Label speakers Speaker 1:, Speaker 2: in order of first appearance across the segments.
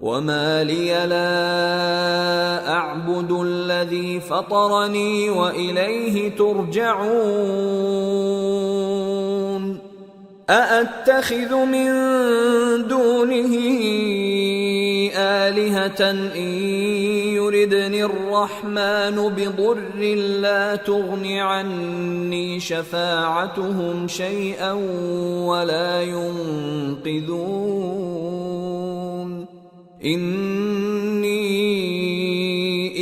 Speaker 1: وما لي لا أعبد الذي فطرني وإليه ترجعون أأتخذ من دونه آلهة إن يردني الرحمن بضر لا تغن عني شفاعتهم شيئا ولا ينقذون إني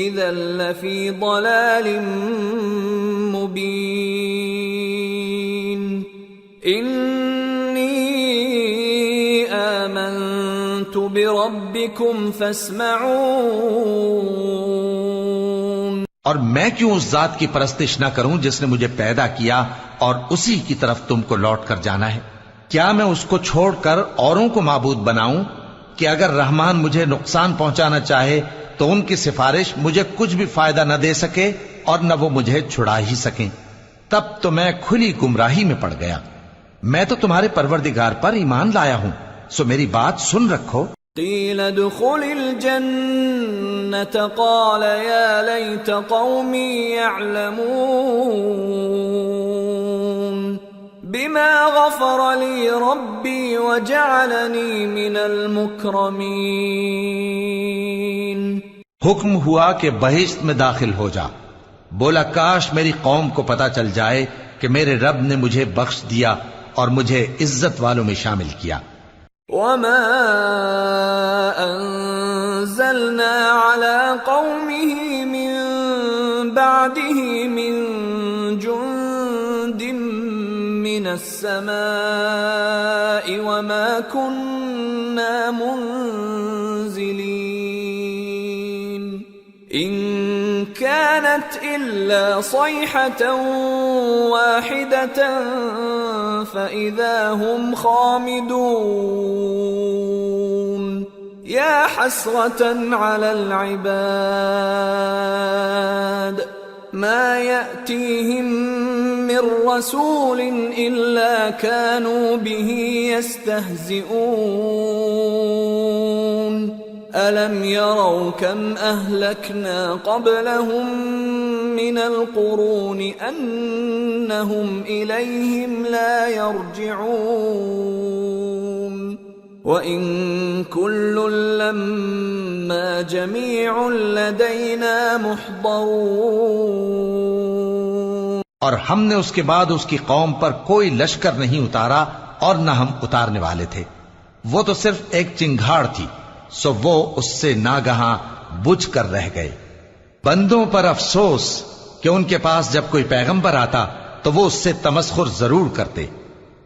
Speaker 1: إذا لفي ضلال مبين إني آمنت بربكم فاسمعون۔
Speaker 2: اور میں کیوں اس ذات کی پرستش نہ کروں جس نے مجھے پیدا کیا اور اسی کی طرف تم کو لوٹ کر جانا ہے؟ کیا میں اس کو چھوڑ کر اوروں کو معبود بناؤں کہ اگر رحمان مجھے نقصان پہنچانا چاہے تو ان کی سفارش مجھے کچھ بھی فائدہ نہ دے سکے اور نہ وہ مجھے چھڑا ہی سکیں؟ تب تو میں کھلی گمراہی میں پڑ گیا۔ میں تو تمہارے پروردگار پر ایمان لایا ہوں، سو میری بات سن رکھو۔
Speaker 1: قیل ادخل الجنة قال یا لیت قومی یعلمون بما غفر لی ربی وجعلنی من المکرمین۔
Speaker 2: حکم ہوا کہ بہشت میں داخل ہو جا۔ بولا کاش میری قوم کو پتا چل جائے کہ میرے رب نے مجھے بخش دیا اور مجھے عزت والوں میں شامل کیا۔
Speaker 1: وما انزلنا على قومه من بعده من جند من السماء وما كنا منزلين إن كانت إلا صيحة واحدة فإذا هم خامدون يا حسرة على العباد ما يأتيهم من رسول إلا كانوا به يستهزئون ألم يروا كم أهلكنا قبلهم من القرون أنهم إليهم لا يرجعون وإن كل لما جميع لدينا محضرون۔
Speaker 2: اور ہم نے اس کے بعد اس کی قوم پر کوئی لشکر نہیں اتارا اور نہ ہم اتارنے والے تھے، وہ تو صرف ایک چنگھاڑ تھی، سو وہ اس سے ناگہاں بجھ کر رہ گئے۔ بندوں پر افسوس کہ ان کے پاس جب کوئی پیغمبر آتا تو وہ اس سے تمسخر ضرور کرتے۔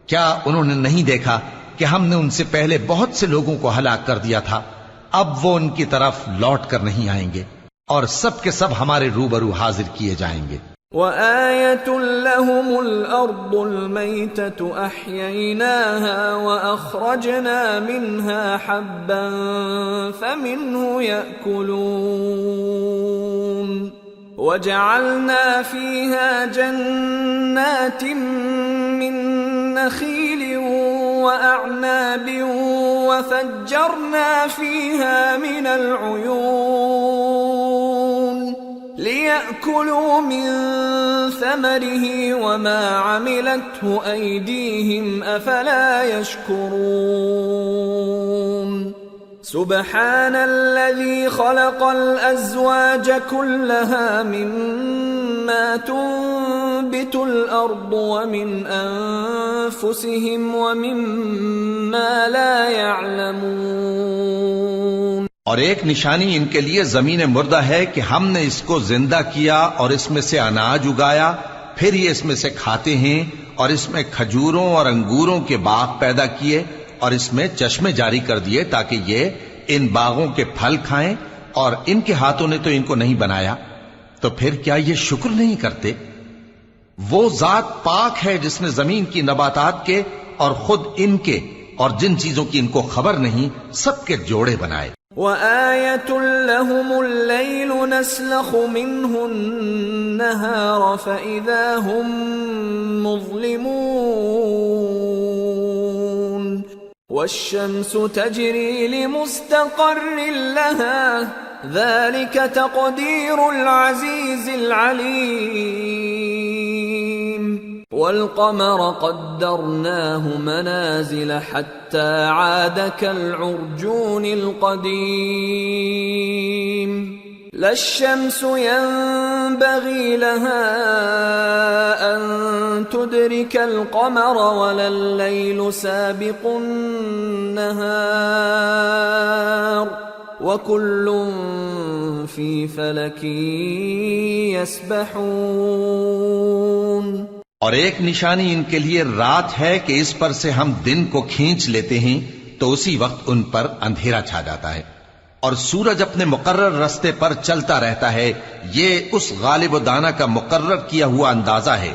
Speaker 2: کیا انہوں نے نہیں دیکھا کہ ہم نے ان سے پہلے بہت سے لوگوں کو ہلاک کر دیا تھا؟ اب وہ ان کی طرف لوٹ کر نہیں آئیں گے اور سب کے سب ہمارے روبرو حاضر کیے جائیں گے۔
Speaker 1: وآية لهم الأرض الميتة أحييناها وأخرجنا منها حبا فمنه يأكلون وجعلنا فيها جنات من نخيل وأعناب وفجرنا فيها من العيون ليأكلوا من ثمره وما عملته أيديهم أفلا يشكرون سبحان الذي خلق الأزواج كلها مما تنبت الأرض ومن أنفسهم ومما لا يعلمون۔
Speaker 2: اور ایک نشانی ان کے لیے زمین مردہ ہے کہ ہم نے اس کو زندہ کیا اور اس میں سے اناج اگایا، پھر یہ اس میں سے کھاتے ہیں، اور اس میں کھجوروں اور انگوروں کے باغ پیدا کیے اور اس میں چشمے جاری کر دیے تاکہ یہ ان باغوں کے پھل کھائیں، اور ان کے ہاتھوں نے تو ان کو نہیں بنایا، تو پھر کیا یہ شکر نہیں کرتے؟ وہ ذات پاک ہے جس نے زمین کی نباتات کے اور خود ان کے اور جن چیزوں کی ان کو خبر نہیں سب کے جوڑے بنائے۔
Speaker 1: وآية لهم الليل نسلخ منه النهار فإذا هم مظلمون والشمس تجري لمستقر لها ذلك تقدير العزيز العليم والقمر قدرناه منازل حتى عاد كالعرجون القديم لا الشمس ينبغي لها أن تدرك القمر ولا الليل سابق النهار وكل في فلك يسبحون.
Speaker 2: اور ایک نشانی ان کے لیے رات ہے کہ اس پر سے ہم دن کو کھینچ لیتے ہیں تو اسی وقت ان پر اندھیرا چھا جاتا ہے، اور سورج اپنے مقرر رستے پر چلتا رہتا ہے، یہ اس غالب و دانا کا مقرر کیا ہوا اندازہ ہے.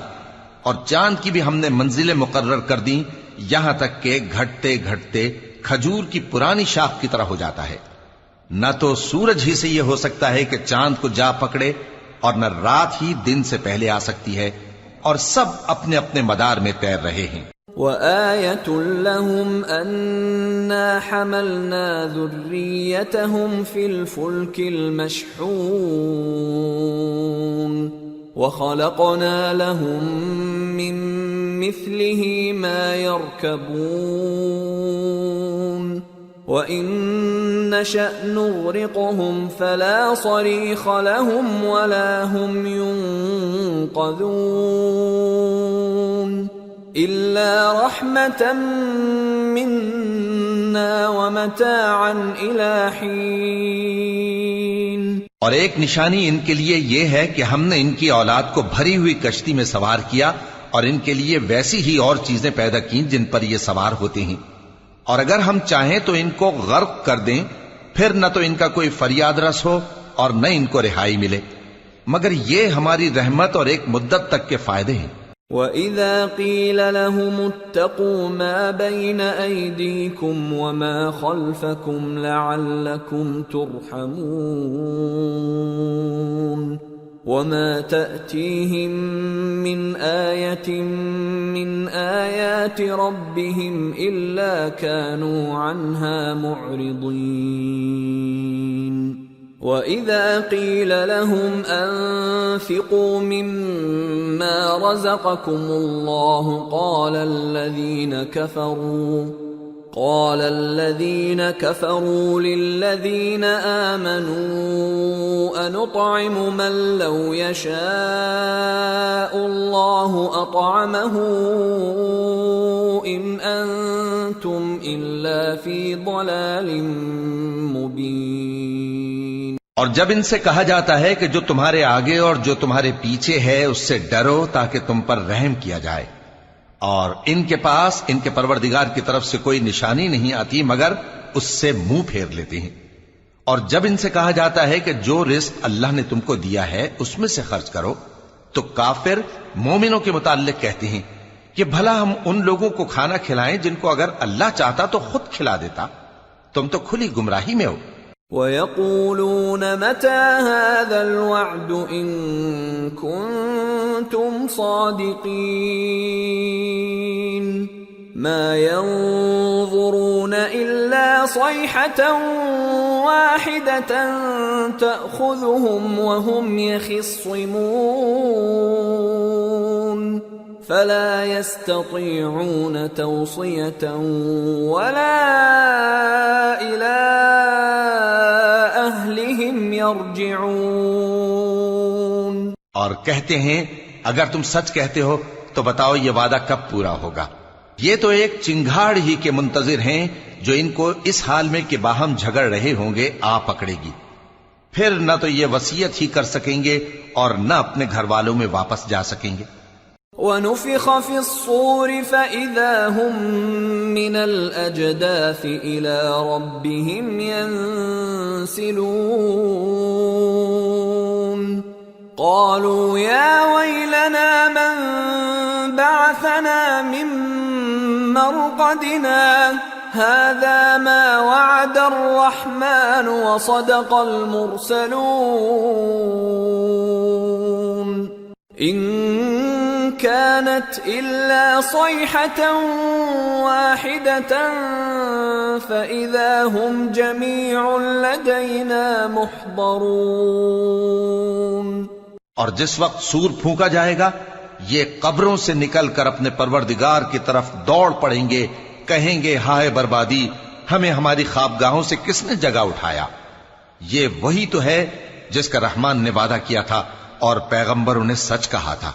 Speaker 2: اور چاند کی بھی ہم نے منزلیں مقرر کر دیں یہاں تک کہ گھٹتے گھٹتے کھجور کی پرانی شاخ کی طرح ہو جاتا ہے. نہ تو سورج ہی سے یہ ہو سکتا ہے کہ چاند کو جا پکڑے، اور نہ رات ہی دن سے پہلے آ سکتی ہے، اور سب اپنے اپنے مدار میں تیر رہے ہیں.
Speaker 1: وآية لهم أنا حملنا ذريتهم في الفلك المشحون وخلقنا لهم من مثله ما يركبون وإن نشأ نغرقهم فلا صريخ لهم ولا هم ينقذون إلا رحمة منا ومتاعا إلى حين.
Speaker 2: اور ایک نشانی ان کے لیے یہ ہے کہ ہم نے ان کی اولاد کو بھری ہوئی کشتی میں سوار کیا، اور ان کے لیے ویسی ہی اور چیزیں پیدا کی جن پر یہ سوار ہوتے ہیں، اور اگر ہم چاہیں تو ان کو غرق کر دیں، پھر نہ تو ان کا کوئی فریاد رس ہو اور نہ ان کو رہائی ملے، مگر یہ ہماری رحمت اور ایک مدت تک کے فائدے ہیں.
Speaker 1: وَإِذَا قِيلَ لَهُمُ اتَّقُوا مَا بَيْنَ أَيْدِيكُمْ وَمَا خَلْفَكُمْ لَعَلَّكُمْ تُرْحَمُونَ وَمَا تَأْتِيهِمْ مِنْ آيَةٍ مِنْ آيَاتِ رَبِّهِمْ إِلَّا كَانُوا عَنْهَا مُعْرِضِينَ. وَإِذَا قِيلَ لَهُمْ أَنفِقُوا مِمَّا رَزَقَكُمُ اللَّهُ قَالَ الَّذِينَ كَفَرُوا لِلَّذِينَ آمَنُوا أَنُطْعِمُ مَن لَّوْ يَشَاءُ اللَّهُ أَطْعَمَهُ إِنْ أَنتُمْ إِلَّا فِي ضَلَالٍ مُّبِينٍ.
Speaker 2: اور جب ان سے کہا جاتا ہے کہ جو تمہارے آگے اور جو تمہارے پیچھے ہے اس سے ڈرو تاکہ تم پر رحم کیا جائے، اور ان کے پاس ان کے پروردگار کی طرف سے کوئی نشانی نہیں آتی مگر اس سے منہ پھیر لیتے ہیں. اور جب ان سے کہا جاتا ہے کہ جو رزق اللہ نے تم کو دیا ہے اس میں سے خرچ کرو، تو کافر مومنوں کے متعلق کہتے ہیں کہ بھلا ہم ان لوگوں کو کھانا کھلائیں جن کو اگر اللہ چاہتا تو خود کھلا دیتا، تم تو کھلی گمراہی میں ہو.
Speaker 1: وَيَقُولُونَ مَتَى هَذَا الْوَعْدُ إِن كُنتُمْ صَادِقِينَ مَا يَنظُرُونَ إِلَّا صَيْحَةً وَاحِدَةً تَأْخُذُهُمْ وَهُمْ يَخِصِّمُونَ فَلَا يَسْتَطِيعُونَ تَوْصِيَةً وَلَا إِلَىٰ أَهْلِهِمْ يَرْجِعُونَ.
Speaker 2: اور کہتے ہیں اگر تم سچ کہتے ہو تو بتاؤ یہ وعدہ کب پورا ہوگا. یہ تو ایک چنگھاڑ ہی کے منتظر ہیں جو ان کو اس حال میں کہ باہم جھگڑ رہے ہوں گے آ پکڑے گی، پھر نہ تو یہ وصیت ہی کر سکیں گے اور نہ اپنے گھر والوں میں واپس جا سکیں گے.
Speaker 1: وَنُفِخَ فِي الصُّورِ فَإِذَا هُم مِّنَ الْأَجْدَاثِ إِلَىٰ رَبِّهِمْ يَنسِلُونَ قَالُوا يَا وَيْلَنَا مَن بَعَثَنَا مِن مَّرْقَدِنَا هَٰذَا مَا وَعَدَ الرَّحْمَٰنُ وَصَدَقَ الْمُرْسَلُونَ إِن كانت إلا صيحة واحدة فإذا هم جميع لدينا محضرون.
Speaker 2: اور جس وقت سور پھونکا جائے گا یہ قبروں سے نکل کر اپنے پروردگار کی طرف دوڑ پڑیں گے، کہیں گے ہائے بربادی، ہمیں ہماری خوابگاہوں سے کس نے جگہ اٹھایا. یہ وہی تو ہے جس کا رحمان نے وعدہ کیا تھا اور پیغمبروں نے سچ کہا تھا.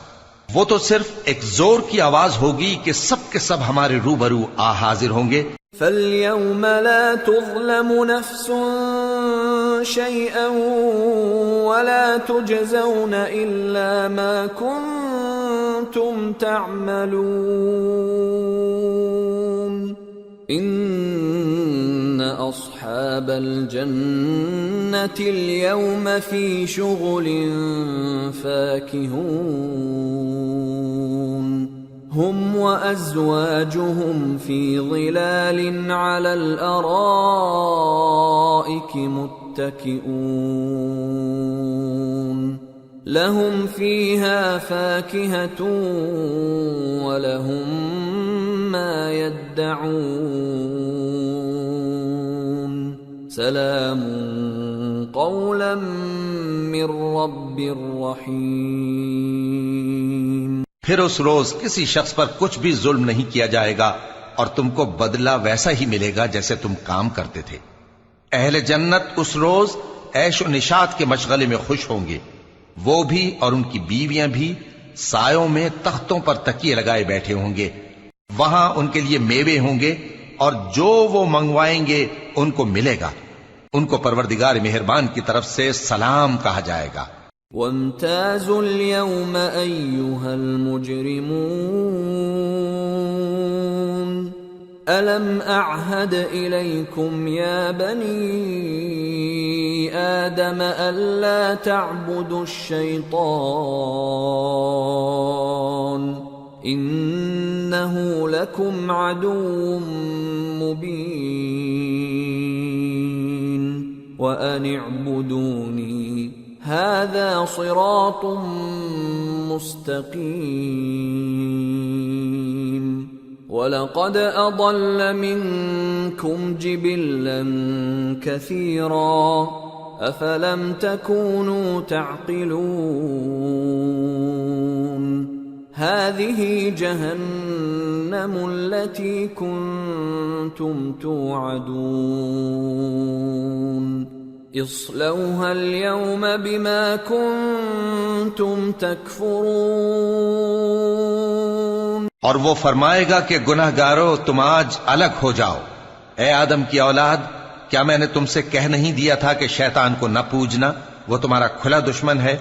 Speaker 2: وہ تو صرف ایک زور کی آواز ہوگی کہ سب کے سب ہمارے روبرو آ حاضر ہوں گے.
Speaker 1: فَالْيَوْمَ لَا تُظْلَمُ نَفْسٌ شَيْئًا وَلَا تُجْزَوْنَ إِلَّا مَا كُنتُمْ تَعْمَلُونَ. إِنَّ أَصْحَابَ الْجَنَّةِ الْيَوْمَ فِي شُغُلٍ فَاكِهُونَ. هم وأزواجهم في ظلال على الأرائك متكئون. لهم فيها فاكهة ولهم ما يدعون. سلام قولا من رب رحيم.
Speaker 2: پھر اس روز کسی شخص پر کچھ بھی ظلم نہیں کیا جائے گا اور تم کو بدلہ ویسا ہی ملے گا جیسے تم کام کرتے تھے. اہل جنت اس روز عیش و نشاط کے مشغلے میں خوش ہوں گے، وہ بھی اور ان کی بیویاں بھی سایوں میں تختوں پر تکیے لگائے بیٹھے ہوں گے. وہاں ان کے لیے میوے ہوں گے اور جو وہ منگوائیں گے ان کو ملے گا. ان کو پروردگار مہربان کی طرف سے سلام کہا جائے گا.
Speaker 1: وَامْتَازُوا الْيَوْمَ أَيُّهَا الْمُجْرِمُونَ أَلَمْ أَعْهَدْ إِلَيْكُمْ يَا بَنِي آدَمَ أَلَّا تَعْبُدُوا الشَّيْطَانَ إِنَّهُ لَكُمْ عَدُوٌّ مُّبِينٌ وَأَنِ اعْبُدُونِي هذا صراط مستقيم. ولقد أضل منكم جبلا كثيرا أفلم تكونوا تعقلون. هذه جهنم التي كنتم توعدون اصلوها اليوم بما كنتم تكفرون.
Speaker 2: اور وہ فرمائے گا کہ گناہگارو تم آج الگ ہو جاؤ. اے آدم کی اولاد، کیا میں نے تم سے کہہ نہیں دیا تھا کہ شیطان کو نہ پوجنا، وہ تمہارا کھلا دشمن ہے،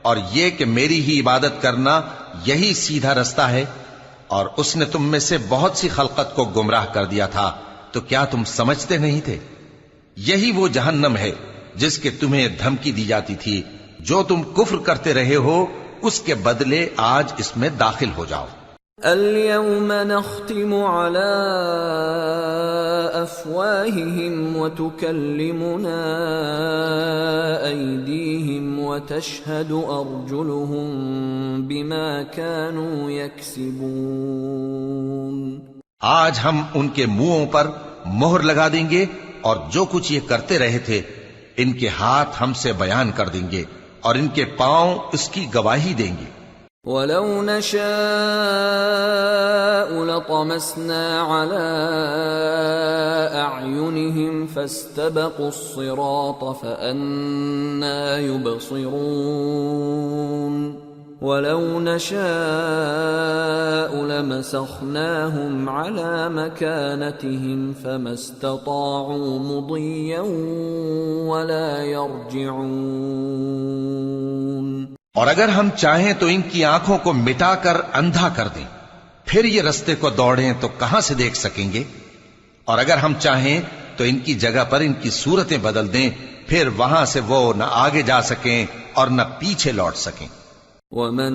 Speaker 2: اور یہ کہ میری ہی عبادت کرنا یہی سیدھا رستہ ہے. اور اس نے تم میں سے بہت سی خلقت کو گمراہ کر دیا تھا، تو کیا تم سمجھتے نہیں تھے؟ یہی وہ جہنم ہے جس کے تمہیں دھمکی دی جاتی تھی. جو تم کفر کرتے رہے ہو اس کے بدلے آج اس میں داخل ہو جاؤ.
Speaker 1: اليوم نختم على أفواههم وتكلمنا أيديهم وتشهد أرجلهم بما كانوا يكسبون.
Speaker 2: آج ہم ان کے منہوں پر مہر لگا دیں گے اور جو کچھ یہ کرتے رہے تھے ان کے ہاتھ ہم سے بیان کر دیں گے اور ان کے پاؤں اس کی گواہی دیں گے.
Speaker 1: وَلَوْ نَشَاءُ لَطَمَسْنَا عَلَىٰ أَعْيُنِهِمْ فَاسْتَبَقُوا الصِّرَاطَ فَأَنَّىٰ يُبْصِرُونَ. وَلَوْ نَشَاءُ لَمَسَخْنَاهُمْ عَلَىٰ مَكَانَتِهِمْ فَمَا اسْتَطَاعُوا مُضِيًّا وَلَا يَرْجِعُونَ.
Speaker 2: اور اگر ہم چاہیں تو ان کی آنکھوں کو مٹا کر اندھا کر دیں، پھر یہ رستے کو دوڑیں تو کہاں سے دیکھ سکیں گے؟ اور اگر ہم چاہیں تو ان کی جگہ پر ان کی صورتیں بدل دیں، پھر وہاں سے وہ نہ آگے جا سکیں اور نہ پیچھے لوٹ سکیں.
Speaker 1: وَمَن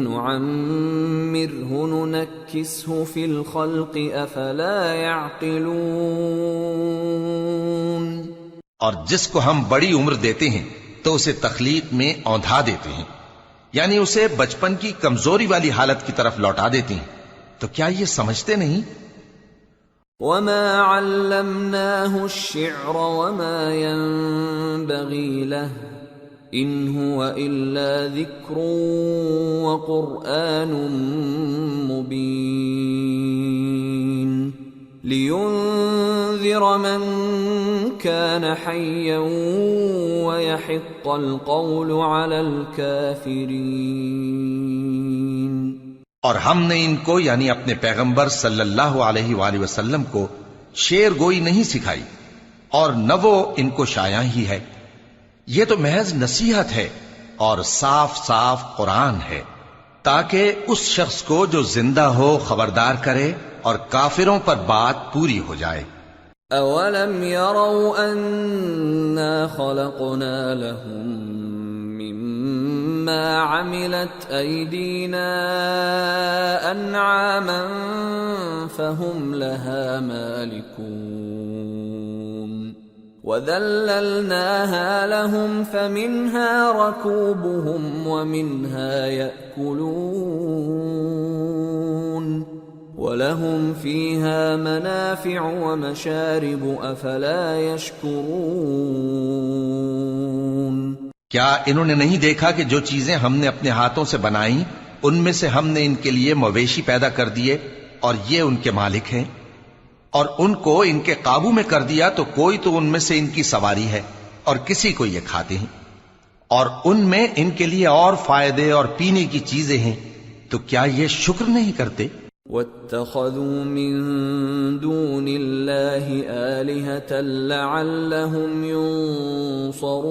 Speaker 1: نُعَمِّرْهُ نُنَكِّسْهُ فِي الْخَلْقِ أَفَلَا يَعْقِلُونَ.
Speaker 2: اور جس کو ہم بڑی عمر دیتے ہیں تو اسے تخلیق میں اوندھا دیتے ہیں، یعنی اسے بچپن کی کمزوری والی حالت کی طرف لوٹا دیتی ہیں. تو کیا یہ سمجھتے نہیں؟
Speaker 1: وما علمناه الشعر وما ينبغي له إن هو إلا ذكر وقرآن مبين لينذر من كان حيا ويحق القول على الكافرين.
Speaker 2: اور ہم نے ان کو یعنی اپنے پیغمبر صلی اللہ علیہ وآلہ وسلم کو شعر گوئی نہیں سکھائی اور نہ وہ ان کو شایع ہی ہے. یہ تو محض نصیحت ہے اور صاف صاف قرآن ہے تاکہ اس شخص کو جو زندہ ہو خبردار کرے اور کافروں پر بات پوری ہو جائے.
Speaker 1: اولم يروا انا خلقنا لهم مما عملت ايدينا انعاما فهم لها مالكون وذللناها لهم فمنها ركوبهم ومنها يأكلون وَلَهُمْ فِيهَا مَنَافِعُ وَمَشَارِبُ أَفَلَا يَشْكُرُونَ.
Speaker 2: کیا انہوں نے نہیں دیکھا کہ جو چیزیں ہم نے اپنے ہاتھوں سے بنائیں ان میں سے ہم نے ان کے لیے مویشی پیدا کر دیے اور یہ ان کے مالک ہیں، اور ان کو ان کے قابو میں کر دیا تو کوئی تو ان میں سے ان کی سواری ہے اور کسی کو یہ کھاتے ہیں، اور ان میں ان کے لیے اور فائدے اور پینے کی چیزیں ہیں، تو کیا یہ شکر نہیں کرتے؟
Speaker 1: وَاتَّخَذُوا مِن دُونِ اللَّهِ آلِهَةً لَعَلَّهُمْ يُنصَرُونَ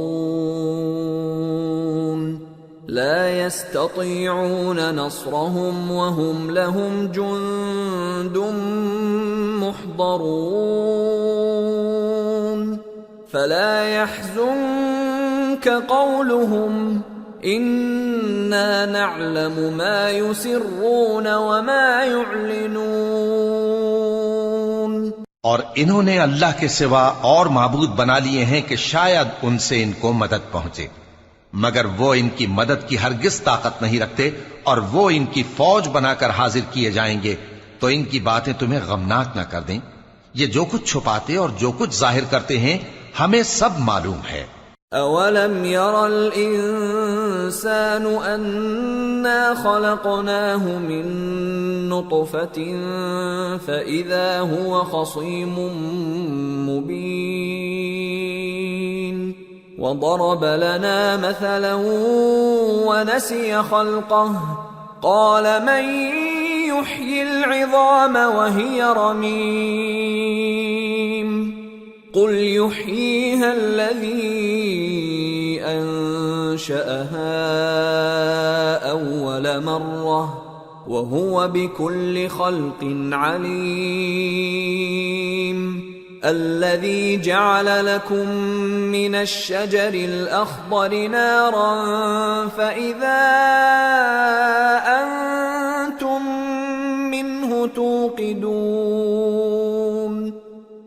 Speaker 1: لَا يَسْتَطِيعُونَ نَصْرَهُمْ وَهُمْ لَهُمْ جُندٌ مُحْضَرُونَ فَلَا يَحْزُنكَ قَوْلُهُمْ اِنَّا نَعْلَمُ مَا يُسِرُّونَ وَمَا يُعْلِنُونَ.
Speaker 2: اور انہوں نے اللہ کے سوا اور معبود بنا لیے ہیں کہ شاید ان سے ان کو مدد پہنچے، مگر وہ ان کی مدد کی ہرگز طاقت نہیں رکھتے، اور وہ ان کی فوج بنا کر حاضر کیے جائیں گے تو ان کی باتیں تمہیں غمناک نہ کر دیں. یہ جو کچھ چھپاتے اور جو کچھ ظاہر کرتے ہیں ہمیں سب معلوم ہے.
Speaker 1: اولم ير الانسان انا خلقناه من نطفة فاذا هو خصيم مبين وضرب لنا مثلا ونسي خلقه قال من يحيي العظام وهي رميم قل يحييها الذي أنشأها أول مرة وهو بكل خلق عليم الذي جعل لكم من الشجر الأخضر نارا فإذا أنتم منه توقدون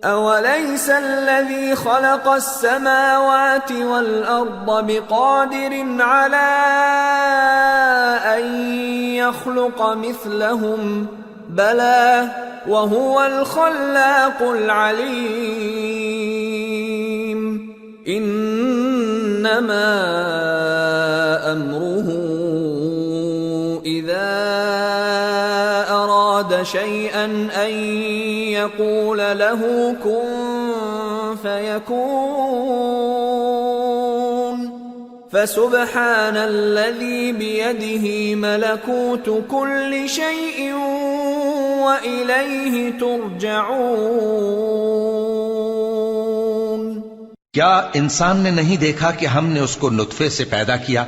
Speaker 1: أوليس الذي خلق السماوات والأرض بقادر على أن يخلق مثلهم بلى وهو الخلاق العليم إنما أمره إذا أراد شيئا أن يقول له كن فيكون فسبحان الذي بيده ملكوت كل شيء وإليه ترجعون.
Speaker 2: کیا انسان نے نہیں دیکھا کہ ہم نے اس کو نطفے سے پیدا کیا،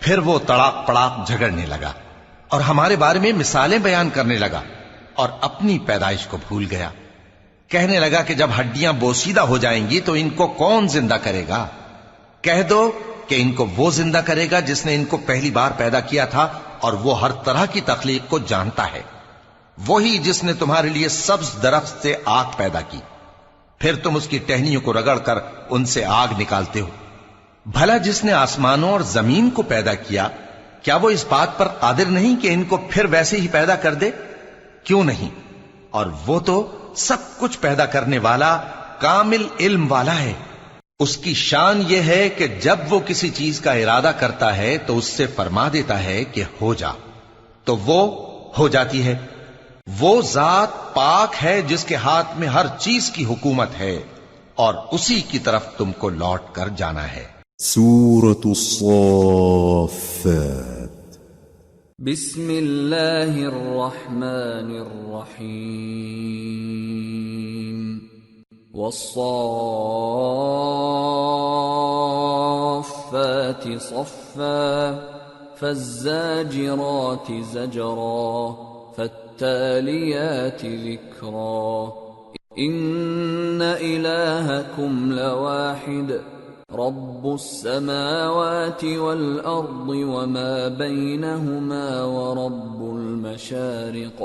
Speaker 2: پھر وہ تڑاک پڑاک جھگڑنے لگا اور ہمارے بارے میں مثالیں بیان کرنے لگا اور اپنی پیدائش کو بھول گیا. کہنے لگا کہ جب ہڈیاں بوسیدہ ہو جائیں گی تو ان کو کون زندہ کرے گا؟ کہہ دو کہ ان کو وہ زندہ کرے گا جس نے ان کو پہلی بار پیدا کیا تھا، اور وہ ہر طرح کی تخلیق کو جانتا ہے. وہی جس نے تمہارے لیے سبز درخت سے آگ پیدا کی، پھر تم اس کی ٹہنیوں کو رگڑ کر ان سے آگ نکالتے ہو. بھلا جس نے آسمانوں اور زمین کو پیدا کیا کیا وہ اس بات پر قادر نہیں کہ ان کو پھر ویسے ہی پیدا کر دے؟ کیوں نہیں؟ اور وہ تو سب کچھ پیدا کرنے والا کامل علم والا ہے۔ اس کی شان یہ ہے کہ جب وہ کسی چیز کا ارادہ کرتا ہے تو اس سے فرما دیتا ہے کہ ہو جا، تو وہ ہو جاتی ہے۔ وہ ذات پاک ہے جس کے ہاتھ میں ہر چیز کی حکومت ہے، اور اسی کی طرف تم کو لوٹ کر جانا ہے۔
Speaker 3: سورة الصافات
Speaker 1: بسم اللہ الرحمن الرحیم والصافات صفا فالزاجرات زجرا فالتاليات ذكرا إن إلهكم لواحد رب السماوات والأرض وما بينهما ورب المشارق۔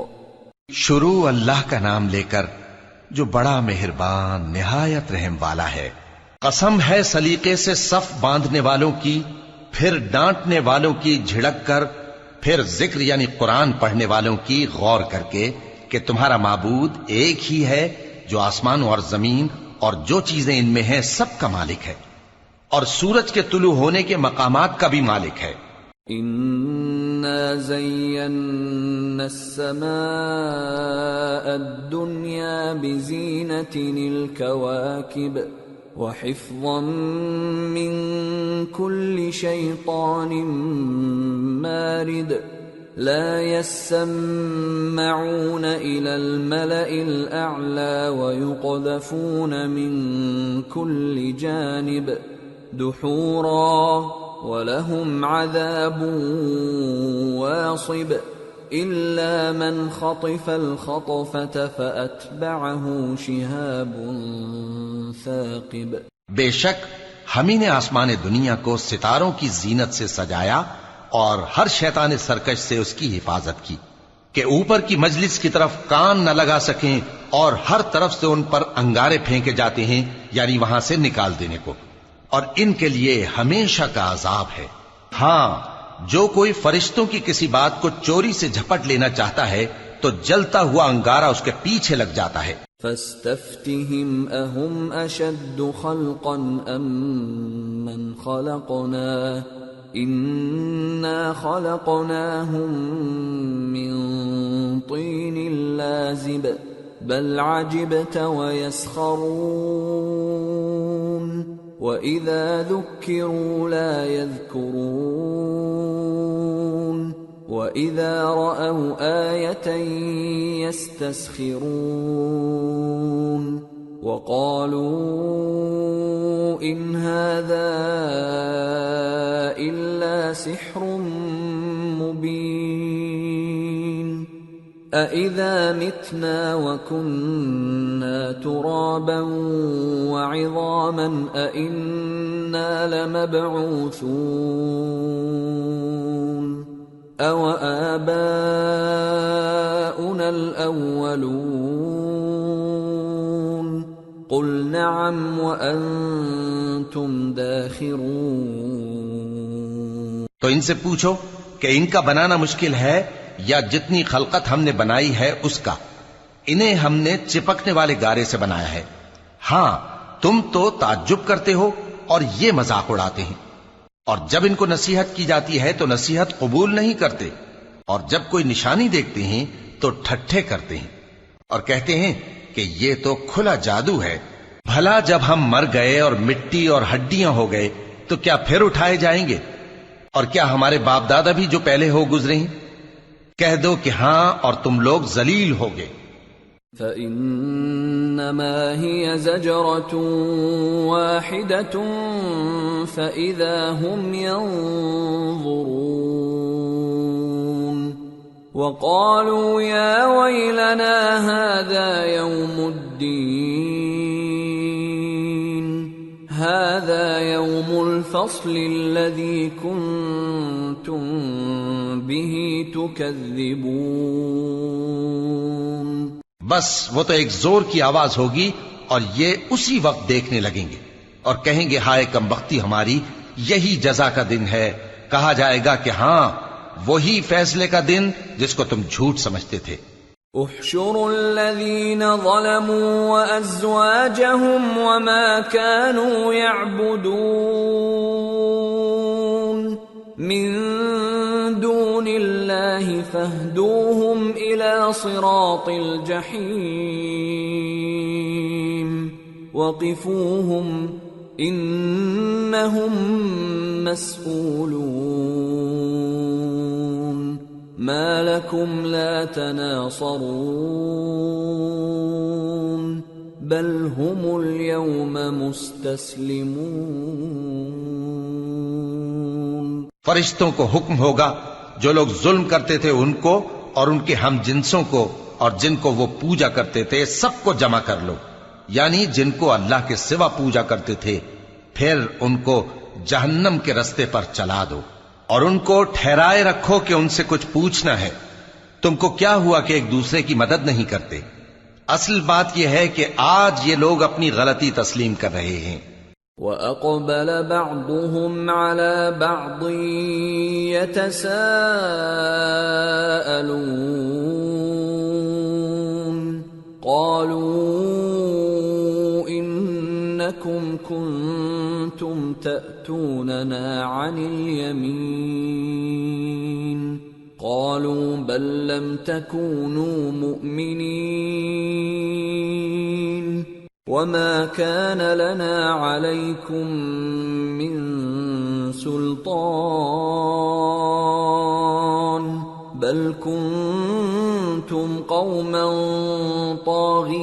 Speaker 2: شروع اللہ کا نام لے کر جو بڑا مہربان نہایت رحم والا ہے۔ قسم ہے سلیقے سے صف باندھنے والوں کی، پھر ڈانٹنے والوں کی جھڑک کر، پھر ذکر یعنی قرآن پڑھنے والوں کی غور کر کے کہ تمہارا معبود ایک ہی ہے جو آسمان اور زمین اور جو چیزیں ان میں ہیں سب کا مالک ہے، اور سورج کے طلوع ہونے کے مقامات کا بھی مالک ہے۔
Speaker 1: إنا زينا السماء الدنيا بزينة الكواكب وحفظا من كل شيطان مارد لا يسمعون إلى الملأ الأعلى ويقذفون من كل جانب دحورا ولهم عذاب واصب إلا من خطف الخطفة فأتبعه شهاب ثاقب۔
Speaker 2: بے شک ہم ہی نے آسمان دنیا کو ستاروں کی زینت سے سجایا اور ہر شیطان سرکش سے اس کی حفاظت کی کہ اوپر کی مجلس کی طرف کان نہ لگا سکیں، اور ہر طرف سے ان پر انگارے پھینکے جاتے ہیں یعنی وہاں سے نکال دینے کو، اور ان کے لیے ہمیشہ کا عذاب ہے۔ ہاں، جو کوئی فرشتوں کی کسی بات کو چوری سے جھپٹ لینا چاہتا ہے تو جلتا ہوا انگارہ اس کے پیچھے لگ جاتا ہے۔
Speaker 1: فاستفتهم أهم أشد خلقا أم من خلقنا إنا خلقناهم من طين لازب بل عجبت ويسخرون وَإِذَا ذُكِّرُوا لَا يَذْكُرُونَ وَإِذَا رَأَوْا آيَةً يَسْتَسْخِرُونَ وَقَالُوا إِنْ هَذَا إِلَّا سِحْرٌ مُبِينٌ أَإِذَا مِتْنَا وَكُنَّا تُرَابًا وَعِظَامًا أَإِنَّا لَمَبْعُوثُونَ أَوَآبَاؤُنَا الْأَوَّلُونَ قُلْ نَعَمْ وَأَنْتُمْ دَاخِرُونَ۔
Speaker 2: تو ان سے پوچھو کہ ان کا بنانا مشکل ہے یا جتنی خلقت ہم نے بنائی ہے اس کا؟ انہیں ہم نے چپکنے والے گارے سے بنایا ہے۔ ہاں، تم تو تعجب کرتے ہو اور یہ مذاق اڑاتے ہیں، اور جب ان کو نصیحت کی جاتی ہے تو نصیحت قبول نہیں کرتے، اور جب کوئی نشانی دیکھتے ہیں تو ٹھٹھے کرتے ہیں اور کہتے ہیں کہ یہ تو کھلا جادو ہے۔ بھلا جب ہم مر گئے اور مٹی اور ہڈیاں ہو گئے تو کیا پھر اٹھائے جائیں گے؟ اور کیا ہمارے باپ دادا بھی جو پہلے ہو گزرے ہیں؟ کہہ دو کہ ہاں، اور تم لوگ ذلیل ہوگے۔
Speaker 1: فَإِنَّمَا هِيَ زَجْرَةٌ وَاحِدَةٌ فَإِذَا هُمْ يَنظُرُونَ وَقَالُوا يَا وَيْلَنَا هَذَا يَوْمُ الدِّينِ هَذَا يَوْمُ الْفَصْلِ الَّذِي كُنْتُمْ بِهِ تُكَذِّبُونَ۔
Speaker 2: بس وہ تو ایک زور کی آواز ہوگی اور یہ اسی وقت دیکھنے لگیں گے اور کہیں گے ہائے کم بختی ہماری، یہی جزا کا دن ہے۔ کہا جائے گا کہ ہاں، وہی فیصلے کا دن جس کو تم جھوٹ سمجھتے تھے۔
Speaker 1: احشروا الذين ظلموا وأزواجهم وما كانوا يعبدون من دون الله فاهدوهم إلى صراط الجحيم وقفوهم إنهم مسئولون ما لكم لا تناصرون بل هم اليوم مستسلمون۔
Speaker 2: فرشتوں کو حکم ہوگا جو لوگ ظلم کرتے تھے ان کو اور ان کے ہم جنسوں کو اور جن کو وہ پوجا کرتے تھے سب کو جمع کر لو، یعنی جن کو اللہ کے سوا پوجا کرتے تھے، پھر ان کو جہنم کے رستے پر چلا دو اور ان کو ٹھہرائے رکھو کہ ان سے کچھ پوچھنا ہے۔ تم کو کیا ہوا کہ ایک دوسرے کی مدد نہیں کرتے؟ اصل بات یہ ہے کہ آج یہ لوگ اپنی غلطی تسلیم کر رہے ہیں۔
Speaker 1: وَأَقْبَلَ بَعْضُهُمْ عَلَى بَعْضٍ يَتَسَاءَلُونَ قَالُوا إِنَّكُمْ كُنتُمْ تَأْتُونَنَا عَنِ الْيَمِينِ قَالُوا بَل لَّمْ تَكُونُوا مُؤْمِنِينَ وَمَا كَانَ لَنَا عَلَيْكُمْ مِنْ سُلْطَانٍ بَلْ كُنْتُمْ قَوْمًا طَاغِينَ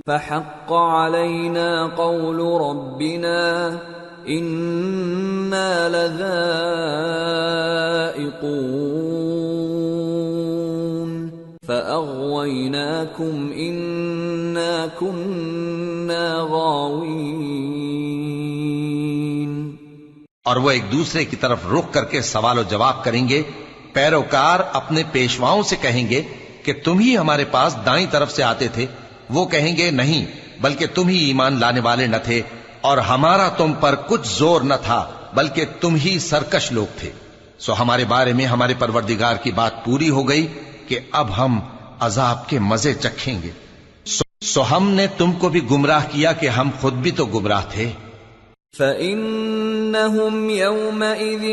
Speaker 1: فَحَقَّ عَلَيْنَا قَوْلُ رَبِّنَا إِنَّا لَذَائِقُونَ فَأَغْوَيْنَاكُمْ إِنَّا كُنَّا غَاوِينَ۔
Speaker 2: اور وہ ایک دوسرے کی طرف رخ کر کے سوال و جواب کریں گے۔ پیروکار اپنے پیشواؤں سے کہیں گے کہ تم ہی ہمارے پاس دائیں طرف سے آتے تھے، وہ کہیں گے نہیں بلکہ تم ہی ایمان لانے والے نہ تھے اور ہمارا تم پر کچھ زور نہ تھا بلکہ تم ہی سرکش لوگ تھے۔ سو ہمارے بارے میں ہمارے پروردگار کی بات پوری ہو گئی کہ اب ہم عذاب کے مزے چکھیں گے۔ سو ہم نے تم کو بھی گمراہ کیا کہ ہم خود بھی تو گمراہ تھے۔
Speaker 1: فَإِنَّهُمْ يَوْمَئِذٍ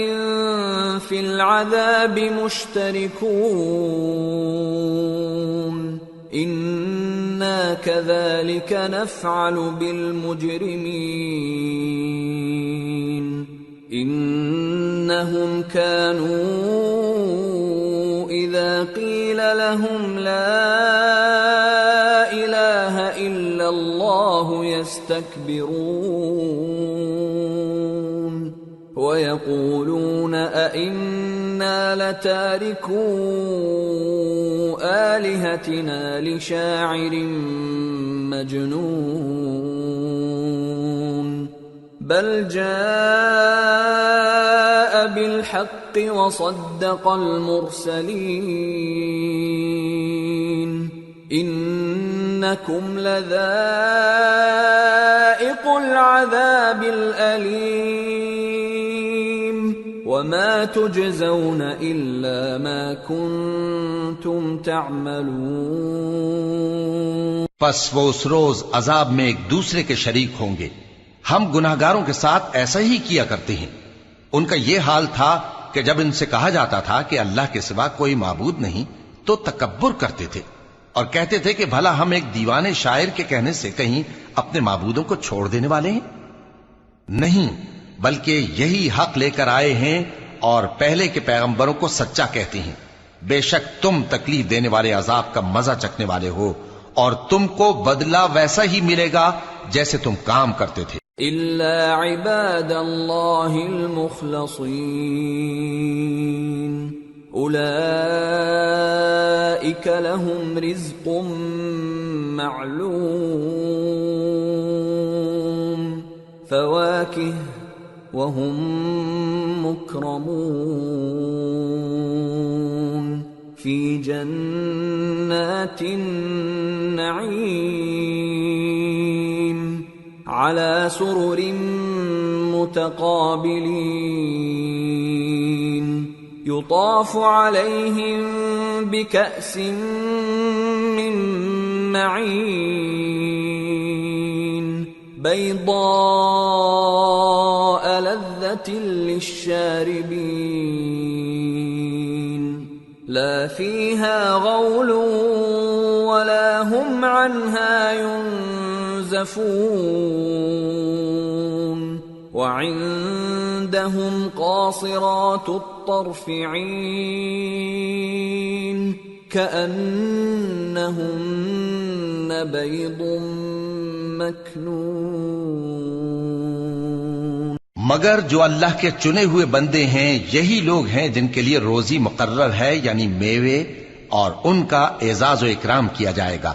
Speaker 1: فِي الْعَذَابِ مُشْتَرِكُونَ إِنَّا كَذَلِكَ نَفْعَلُ بِالْمُجْرِمِينَ إِنَّهُمْ كَانُوا إِذَا قِيلَ لَهُمْ لَا إِلَهَ إِلَّا اللَّهُ يَسْتَكْبِرُونَ وَيَقُولُونَ أَإِنَّا لَتَارِكُو آلِهَتِنَا لِشَاعِرٍ مَجْنُونٍ بَلْ جَاءَ بِالْحَقِّ وَصَدَّقَ الْمُرْسَلِينَ إِنَّكُمْ لَذَائِقُو الْعَذَابِ الْأَلِيمِ وَمَا تُجْزَوْنَ إِلَّا مَا كُنتُمْ تَعْمَلُونَ۔
Speaker 2: پس وہ اس روز عذاب میں ایک دوسرے کے شریک ہوں گے۔ ہم گناہگاروں کے ساتھ ایسا ہی کیا کرتے ہیں۔ ان کا یہ حال تھا کہ جب ان سے کہا جاتا تھا کہ اللہ کے سوا کوئی معبود نہیں تو تکبر کرتے تھے اور کہتے تھے کہ بھلا ہم ایک دیوانے شاعر کے کہنے سے کہیں اپنے معبودوں کو چھوڑ دینے والے ہیں؟ نہیں، بلکہ یہی حق لے کر آئے ہیں اور پہلے کے پیغمبروں کو سچا کہتے ہیں۔ بے شک تم تکلیف دینے والے عذاب کا مزہ چکھنے والے ہو اور تم کو بدلہ ویسا ہی ملے گا جیسے تم کام کرتے تھے۔
Speaker 1: إِلَّا عِبَادَ اللَّهِ الْمُخْلَصِينَ أُولَئِكَ لَهُمْ رِزْقٌ مَّعْلُومٌ فَوَاكِهُ وَهُمْ مُكْرَمُونَ فِي جَنَّاتِ النَّعِيمِ على سرر متقابلين يطاف عليهم بكأس من معين بيضاء لذة للشاربين لا فيها غول ولا هم عنها ينزفون وعندهم قاصرات الطرف عين كأنهن بيض مكنون.
Speaker 2: مگر جو اللہ کے چنے ہوئے بندے ہیں یہی لوگ ہیں جن کے لیے روزی مقرر ہے، یعنی میوے، اور ان کا اعزاز و اکرام کیا جائے گا.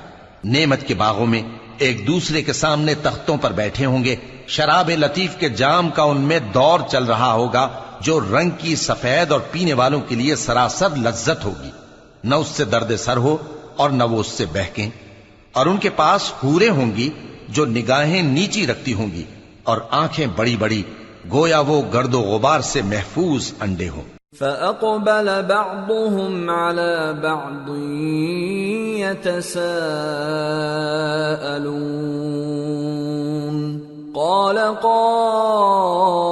Speaker 2: نعمت کے باغوں میں ایک دوسرے کے سامنے تختوں پر بیٹھے ہوں گے، شراب لطیف کے جام کا ان میں دور چل رہا ہوگا جو رنگ کی سفید اور پینے والوں کے لیے سراسر لذت ہوگی، نہ اس سے درد سر ہو اور نہ وہ اس سے بہکیں. اور ان کے پاس حوریں ہوں گی جو نگاہیں نیچی رکھتی ہوں گی اور آنکھیں بڑی بڑی، گویا وہ گرد و غبار سے محفوظ انڈے ہوں.
Speaker 1: فَأَقْبَلَ بَعْضُهُمْ عَلَى بَعْضٍ يَتَسَاءَلُونَ قَالَ قَائِلٌ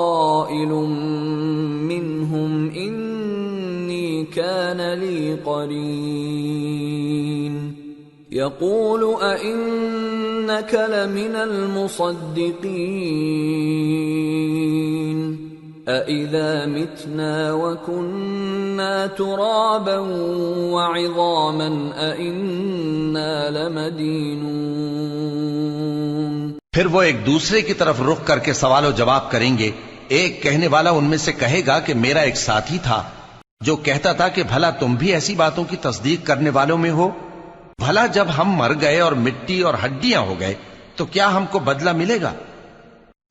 Speaker 1: مِّنْهُمْ إِنِّي كَانَ لِي قَرِينٌ يَقُولُ أَإِنَّكَ لَمِنَ الْمُصَدِّقِينَ أَإِذَا مِتْنَا وَكُنَّا تُرَابًا وَعِظَامًا أَإِنَّا لَمَدِينُونَ.
Speaker 2: پھر وہ ایک دوسرے کی طرف رخ کر کے سوال و جواب کریں گے. ایک کہنے والا ان میں سے کہے گا کہ میرا ایک ساتھی تھا جو کہتا تھا کہ بھلا تم بھی ایسی باتوں کی تصدیق کرنے والوں میں ہو؟ بھلا جب ہم مر گئے اور مٹی اور ہڈیاں ہو گئے تو کیا ہم کو بدلہ ملے گا؟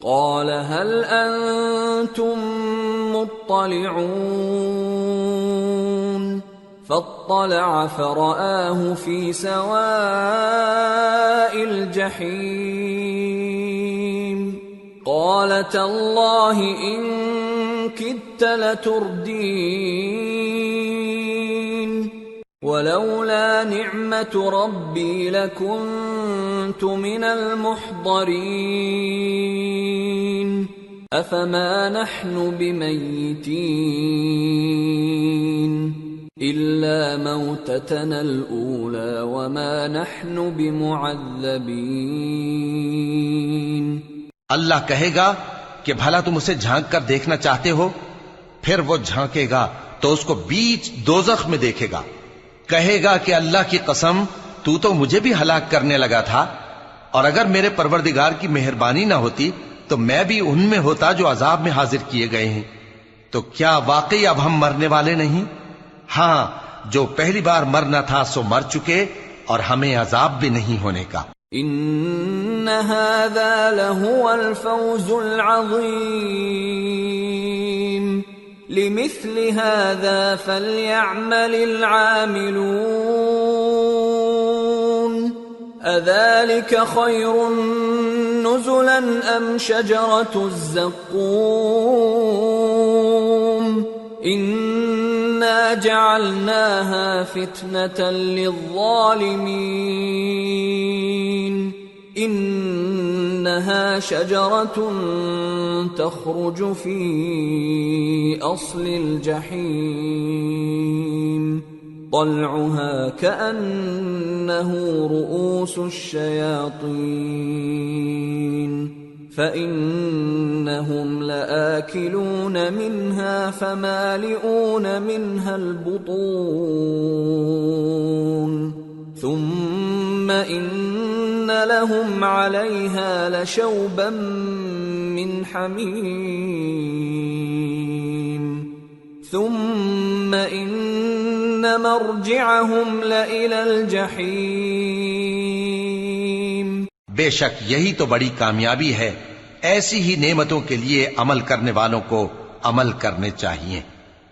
Speaker 1: قال هل أنتم مطلعون فاطلع فرآه في سواء الجحيم قال تالله إن كدت لتردين ولولا نعمة ربي لكنت من المحضرين أفما نحن بميتين إلا موتتنا الأولى وما نحن بمعذبين.
Speaker 2: اللہ کہے گا کہ بھلا تم اسے جھانک کر دیکھنا چاہتے ہو؟ پھر وہ جھانکے گا تو اس کو بیچ دوزخ میں دیکھے گا، کہے گا کہ اللہ کی قسم تو مجھے بھی ہلاک کرنے لگا تھا، اور اگر میرے پروردگار کی مہربانی نہ ہوتی تو میں بھی ان میں ہوتا جو عذاب میں حاضر کیے گئے ہیں. تو کیا واقعی اب ہم مرنے والے نہیں؟ ہاں، جو پہلی بار مرنا تھا سو مر چکے اور ہمیں عذاب بھی نہیں ہونے کا.
Speaker 1: ان هذا لهو الفوز العظيم لمثل هذا فليعمل العاملون أذلك خير نزلا أم شجرة الزقوم إنا جعلناها فتنة للظالمين إنها شجرة تخرج في أصل الجحيم طلعها كأنه رؤوس الشياطين فإنهم لآكلون منها فمالئون منها البطون ثم إن لهم عليها لشوبا من حميم ثم إن مرجعهم لإلى الجحيم.
Speaker 2: بے شک یہی تو بڑی کامیابی ہے. ایسی ہی نعمتوں کے لیے عمل کرنے والوں کو عمل کرنے چاہیے.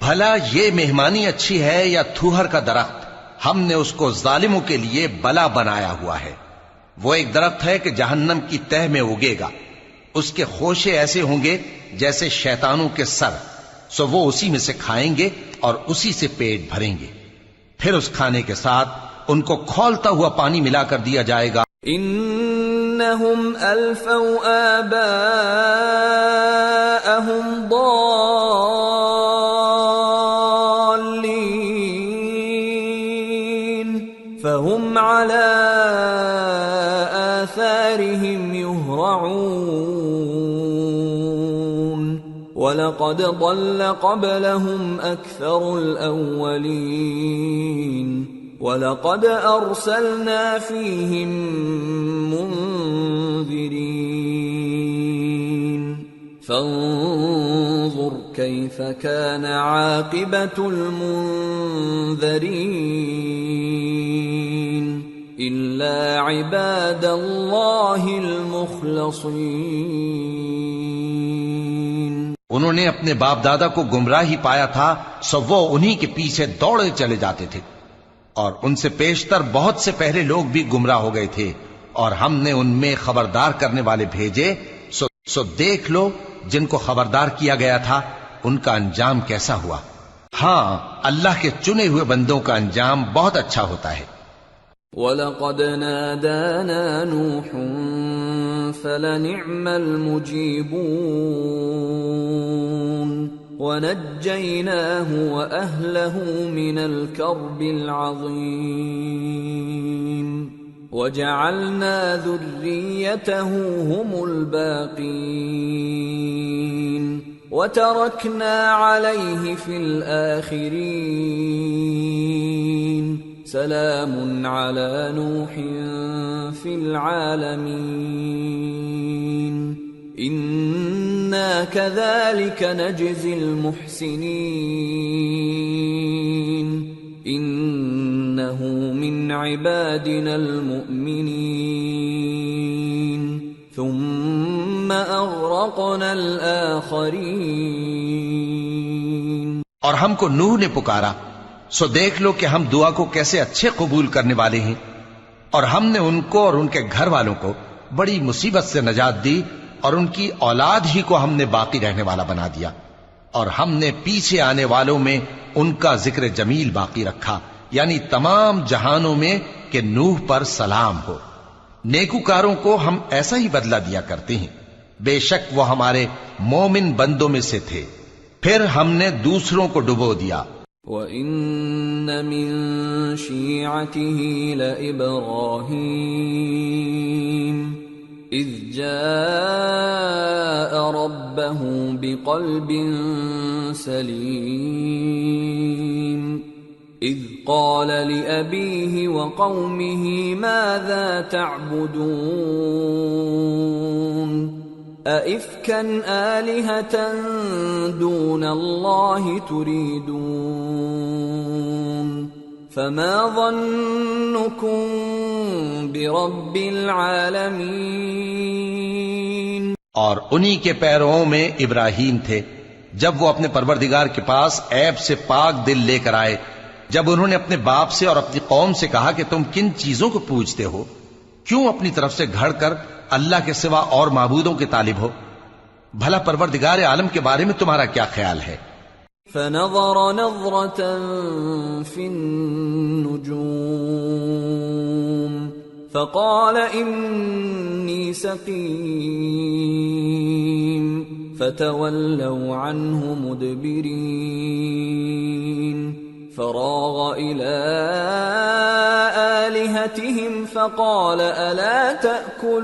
Speaker 2: بھلا یہ مہمانی اچھی ہے یا تھوہر کا درخت؟ ہم نے اس کو ظالموں کے لیے بلا بنایا ہوا ہے. وہ ایک درخت ہے کہ جہنم کی تہ میں اگے گا، اس کے خوشے ایسے ہوں گے جیسے شیطانوں کے سر، سو وہ اسی میں سے کھائیں گے اور اسی سے پیٹ بھریں گے۔ پھر اس کھانے کے ساتھ ان کو کھولتا ہوا پانی ملا کر دیا جائے گا۔
Speaker 1: انہم الفوا آباءہم ضالین فہم علی آثارہم یہرعون وَلَقَدْ ضَلَّ قَبْلَهُمْ أَكْثَرُ الْأَوَّلِينَ وَلَقَدْ أَرْسَلْنَا فِيهِمْ مُنذِرِينَ فَانظُرْ كَيْفَ كَانَ عَاقِبَةُ الْمُنذَرِينَ إِلَّا عِبَادَ اللَّهِ الْمُخْلَصِينَ۔
Speaker 2: انہوں نے اپنے باپ دادا کو گمراہی پایا تھا، سو وہ انہی کے پیچھے دوڑے چلے جاتے تھے، اور ان سے پیشتر بہت سے پہلے لوگ بھی گمراہ ہو گئے تھے، اور ہم نے ان میں خبردار کرنے والے بھیجے، سو دیکھ لو جن کو خبردار کیا گیا تھا ان کا انجام کیسا ہوا۔ ہاں، اللہ کے چنے ہوئے بندوں کا انجام بہت اچھا ہوتا ہے۔
Speaker 1: وَلَقَدْ نَادَانَا نُوحٌ فَلَنِعْمَ الْمُجِيبُونَ وَنَجَّيْنَاهُ وَأَهْلَهُ مِنَ الْكَرْبِ الْعَظِيمِ وَجَعَلْنَا ذُرِّيَّتَهُ هُمُ الْبَاقِينَ وَتَرَكْنَا عَلَيْهِ فِي الْآخِرِينَ سلام على نوح في العالمين إنا كذلك نجزي المحسنين إنه من عبادنا المؤمنين ثم أغرقنا الآخرين۔
Speaker 2: اور ہم کو نوح نے پکارا، سو دیکھ لو کہ ہم دعا کو کیسے اچھے قبول کرنے والے ہیں، اور ہم نے ان کو اور ان کے گھر والوں کو بڑی مصیبت سے نجات دی، اور ان کی اولاد ہی کو ہم نے باقی رہنے والا بنا دیا، اور ہم نے پیچھے آنے والوں میں ان کا ذکر جمیل باقی رکھا، یعنی تمام جہانوں میں کہ نوح پر سلام ہو۔ نیکوکاروں کو ہم ایسا ہی بدلہ دیا کرتے ہیں، بے شک وہ ہمارے مومن بندوں میں سے تھے۔ پھر ہم نے دوسروں کو ڈبو دیا۔
Speaker 1: وَإِنَّ مِن شِيعَتِهِ لَإِبْرَاهِيمَ إِذْ جَاءَ رَبَّهُ بِقَلْبٍ سَلِيمٍ إِذْ قَالَ لِأَبِيهِ وَقَوْمِهِ مَاذَا تَعْبُدُونَ أَئِفْكًا آلِهَةً دُونَ اللَّهِ تُرِيدُونَ فَمَا ظَنُّكُمْ بِرَبِّ الْعَالَمِينَ۔
Speaker 2: اور انہی کے پیرووں میں ابراہیم تھے، جب وہ اپنے پروردگار کے پاس عیب سے پاک دل لے کر آئے، جب انہوں نے اپنے باپ سے اور اپنی قوم سے کہا کہ تم کن چیزوں کو پوجتے ہو، کیوں اپنی طرف سے گھڑ کر اللہ کے سوا اور معبودوں کے طالب ہو؟ بھلا پروردگار عالم کے بارے میں تمہارا کیا خیال ہے؟
Speaker 1: فنظر نظرة في النجوم فقال إني سقيم فتولوا عنه مدبرين فراغ إلى آلهتهم فقال ألا تأكلون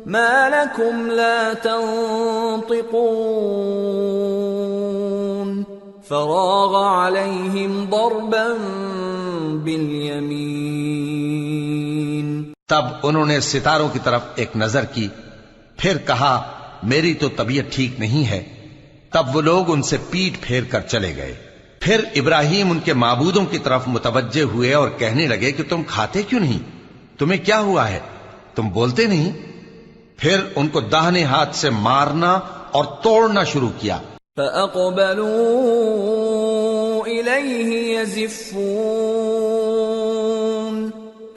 Speaker 1: ما لكم لا تنطقون فراغ عليهم ضربا باليمين۔
Speaker 2: تب انہوں نے ستاروں کی طرف ایک نظر کی، پھر کہا میری تو طبیعت ٹھیک نہیں ہے۔ تب وہ لوگ ان سے پیٹ پھیر کر چلے گئے۔ پھر ابراہیم ان کے معبودوں کی طرف متوجہ ہوئے اور کہنے لگے کہ تم کھاتے کیوں نہیں؟ تمہیں کیا ہوا ہے؟ تم بولتے نہیں؟ پھر ان کو داہنے ہاتھ سے مارنا اور توڑنا شروع کیا۔
Speaker 1: فَأَقْبَلُوا إِلَيْهِ يَزِفُّونَ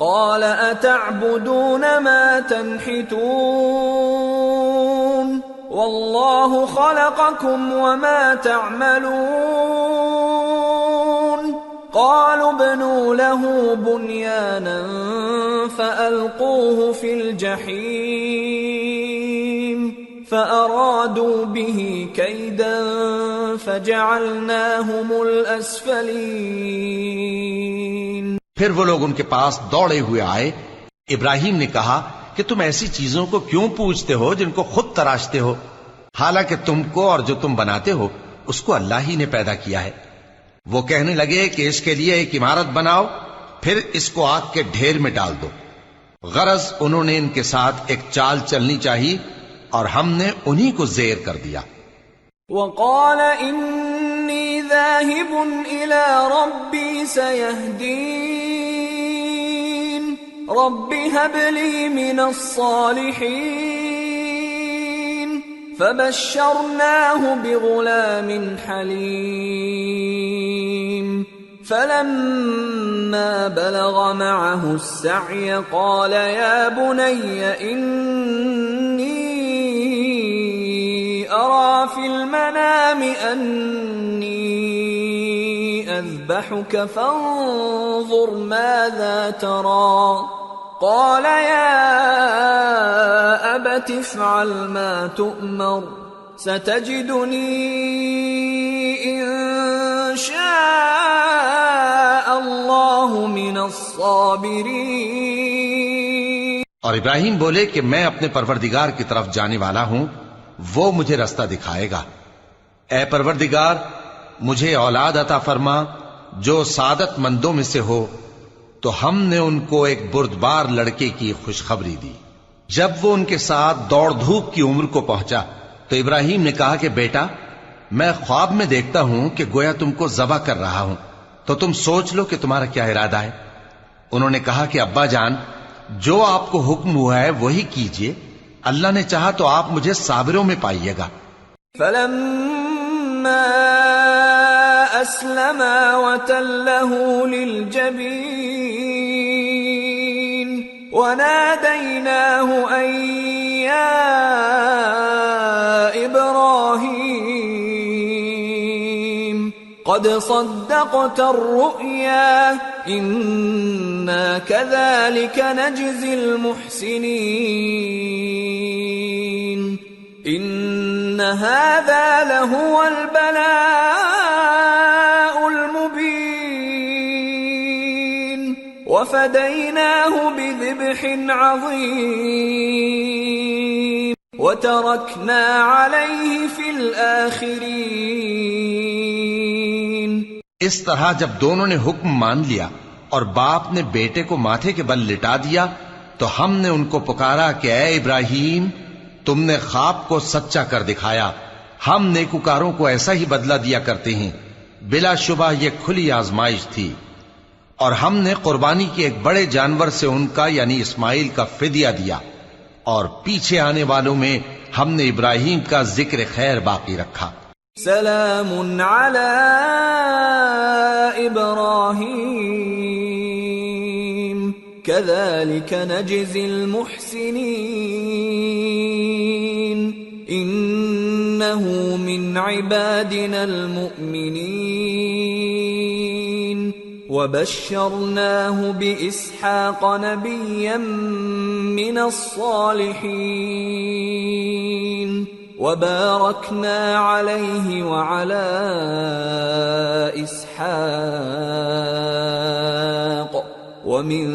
Speaker 1: قال أتعبدون ما تنحتون والله خلقكم وما تعملون قالوا ابنوا له بنيانا فألقوه في الجحيم فأرادوا به كيدا فجعلناهم الأسفلين۔
Speaker 2: پھر وہ لوگ ان کے پاس دوڑے ہوئے آئے۔ ابراہیم نے کہا کہ تم ایسی چیزوں کو کیوں پوجتے ہو جن کو خود تراشتے ہو، حالانکہ تم کو اور جو تم بناتے ہو اس کو اللہ ہی نے پیدا کیا ہے۔ وہ کہنے لگے کہ اس کے لیے ایک عمارت بناؤ، پھر اس کو آگ کے ڈھیر میں ڈال دو۔ غرض انہوں نے ان کے ساتھ ایک چال چلنی چاہی اور ہم نے انہی کو زیر کر دیا۔
Speaker 1: وقال انی ذاہب الی ربی سیہدین رب هب لی من الصالحین فبشرناه بغلام حلیم فلما بلغ معه السعي قال يا بني إني أرى في المنام أني أذبحك فانظر ماذا ترى قال يا أبت افعل ما تؤمر ستجدني إن شاء الله من الصابرين۔
Speaker 2: اور ابراہیم بولے کہ میں اپنے پروردگار کی طرف جانے والا ہوں، وہ مجھے رستہ دکھائے گا۔ اے پروردگار مجھے اولاد عطا فرما جو سعادت مندوں میں سے ہو۔ تو ہم نے ان کو ایک بردبار لڑکے کی خوشخبری دی۔ جب وہ ان کے ساتھ دوڑ دھوپ کی عمر کو پہنچا تو ابراہیم نے کہا کہ بیٹا میں خواب میں دیکھتا ہوں کہ گویا تم کو ذبح کر رہا ہوں، تو تم سوچ لو کہ تمہارا کیا ارادہ ہے۔ انہوں نے کہا کہ ابا جان جو آپ کو حکم ہوا ہے وہی کیجئے، اللہ نے چاہا تو آپ مجھے صابروں میں پائیے گا۔
Speaker 1: فلما أسلما وتله للجبين وناديناه أن يا إبراهيم قد صدقت الرؤيا إنا كذلك نجزي المحسنين إن هذا لهو البلاء المبين وفديناه بذبح عظيم وتركنا عليه في الآخرين۔
Speaker 2: اس طرح جب دونوں نے حکم مان لیا اور باپ نے بیٹے کو ماتھے کے بل لٹا دیا تو ہم نے ان کو پکارا کہ اے ابراہیم تم نے خواب کو سچا کر دکھایا، ہم نیکوکاروں کو ایسا ہی بدلہ دیا کرتے ہیں، بلا شبہ یہ کھلی آزمائش تھی۔ اور ہم نے قربانی کے ایک بڑے جانور سے ان کا یعنی اسماعیل کا فدیہ دیا، اور پیچھے آنے والوں میں ہم نے ابراہیم کا ذکر خیر باقی رکھا۔
Speaker 1: سلام علی ابراہیم كذلك نجزي المحسنين إنه من عبادنا المؤمنين وبشرناه بإسحاق نبيا من الصالحين وباركنا عليه وعلى إسحاق ومن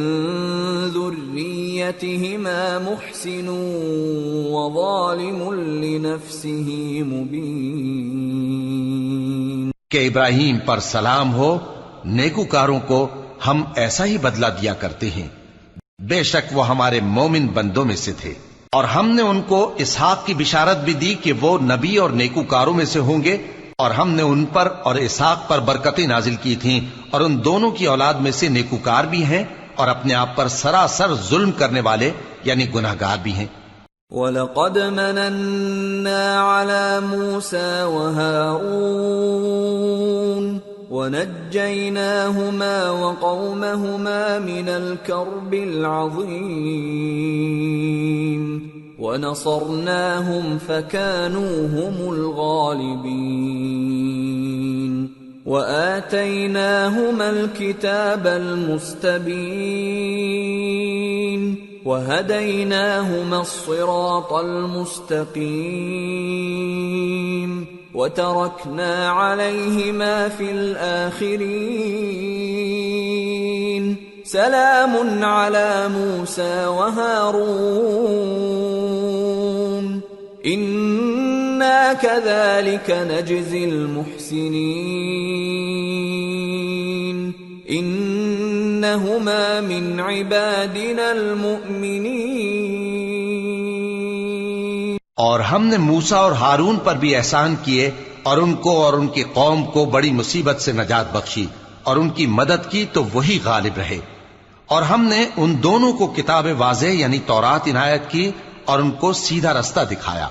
Speaker 1: ذريتهما محسن وظالم لنفسه مبين۔
Speaker 2: کہ ابراہیم پر سلام ہو، نیکوکاروں کو ہم ایسا ہی بدلہ دیا کرتے ہیں، بے شک وہ ہمارے مومن بندوں میں سے تھے۔ اور ہم نے ان کو اسحاق کی بشارت بھی دی کہ وہ نبی اور نیکوکاروں میں سے ہوں گے، اور ہم نے ان پر اور اسحاق پر برکتیں نازل کی تھیں، اور ان دونوں کی اولاد میں سے نیکوکار بھی ہیں اور اپنے آپ پر سراسر ظلم کرنے والے یعنی گناہگار بھی ہیں۔
Speaker 1: وَلَقَدْ مَنَنَّا عَلَى مُوسَى وَهَارُونَ ونجيناهما وقومهما من الكرب العظيم ونصرناهم فكانوا هم الغالبين وآتيناهما الكتاب المستبين وهديناهما الصراط المستقيم وتركنا عليهما في الآخرين سلام على موسى وهارون إنا كذلك نجزي المحسنين إنهما من عبادنا المؤمنين.
Speaker 2: اور ہم نے موسیٰ اور ہارون پر بھی احسان کیے اور ان کو اور ان کی قوم کو بڑی مصیبت سے نجات بخشی اور ان کی مدد کی تو وہی غالب رہے. اور ہم نے ان دونوں کو کتاب واضح یعنی تورات عنایت کی اور ان کو سیدھا رستہ دکھایا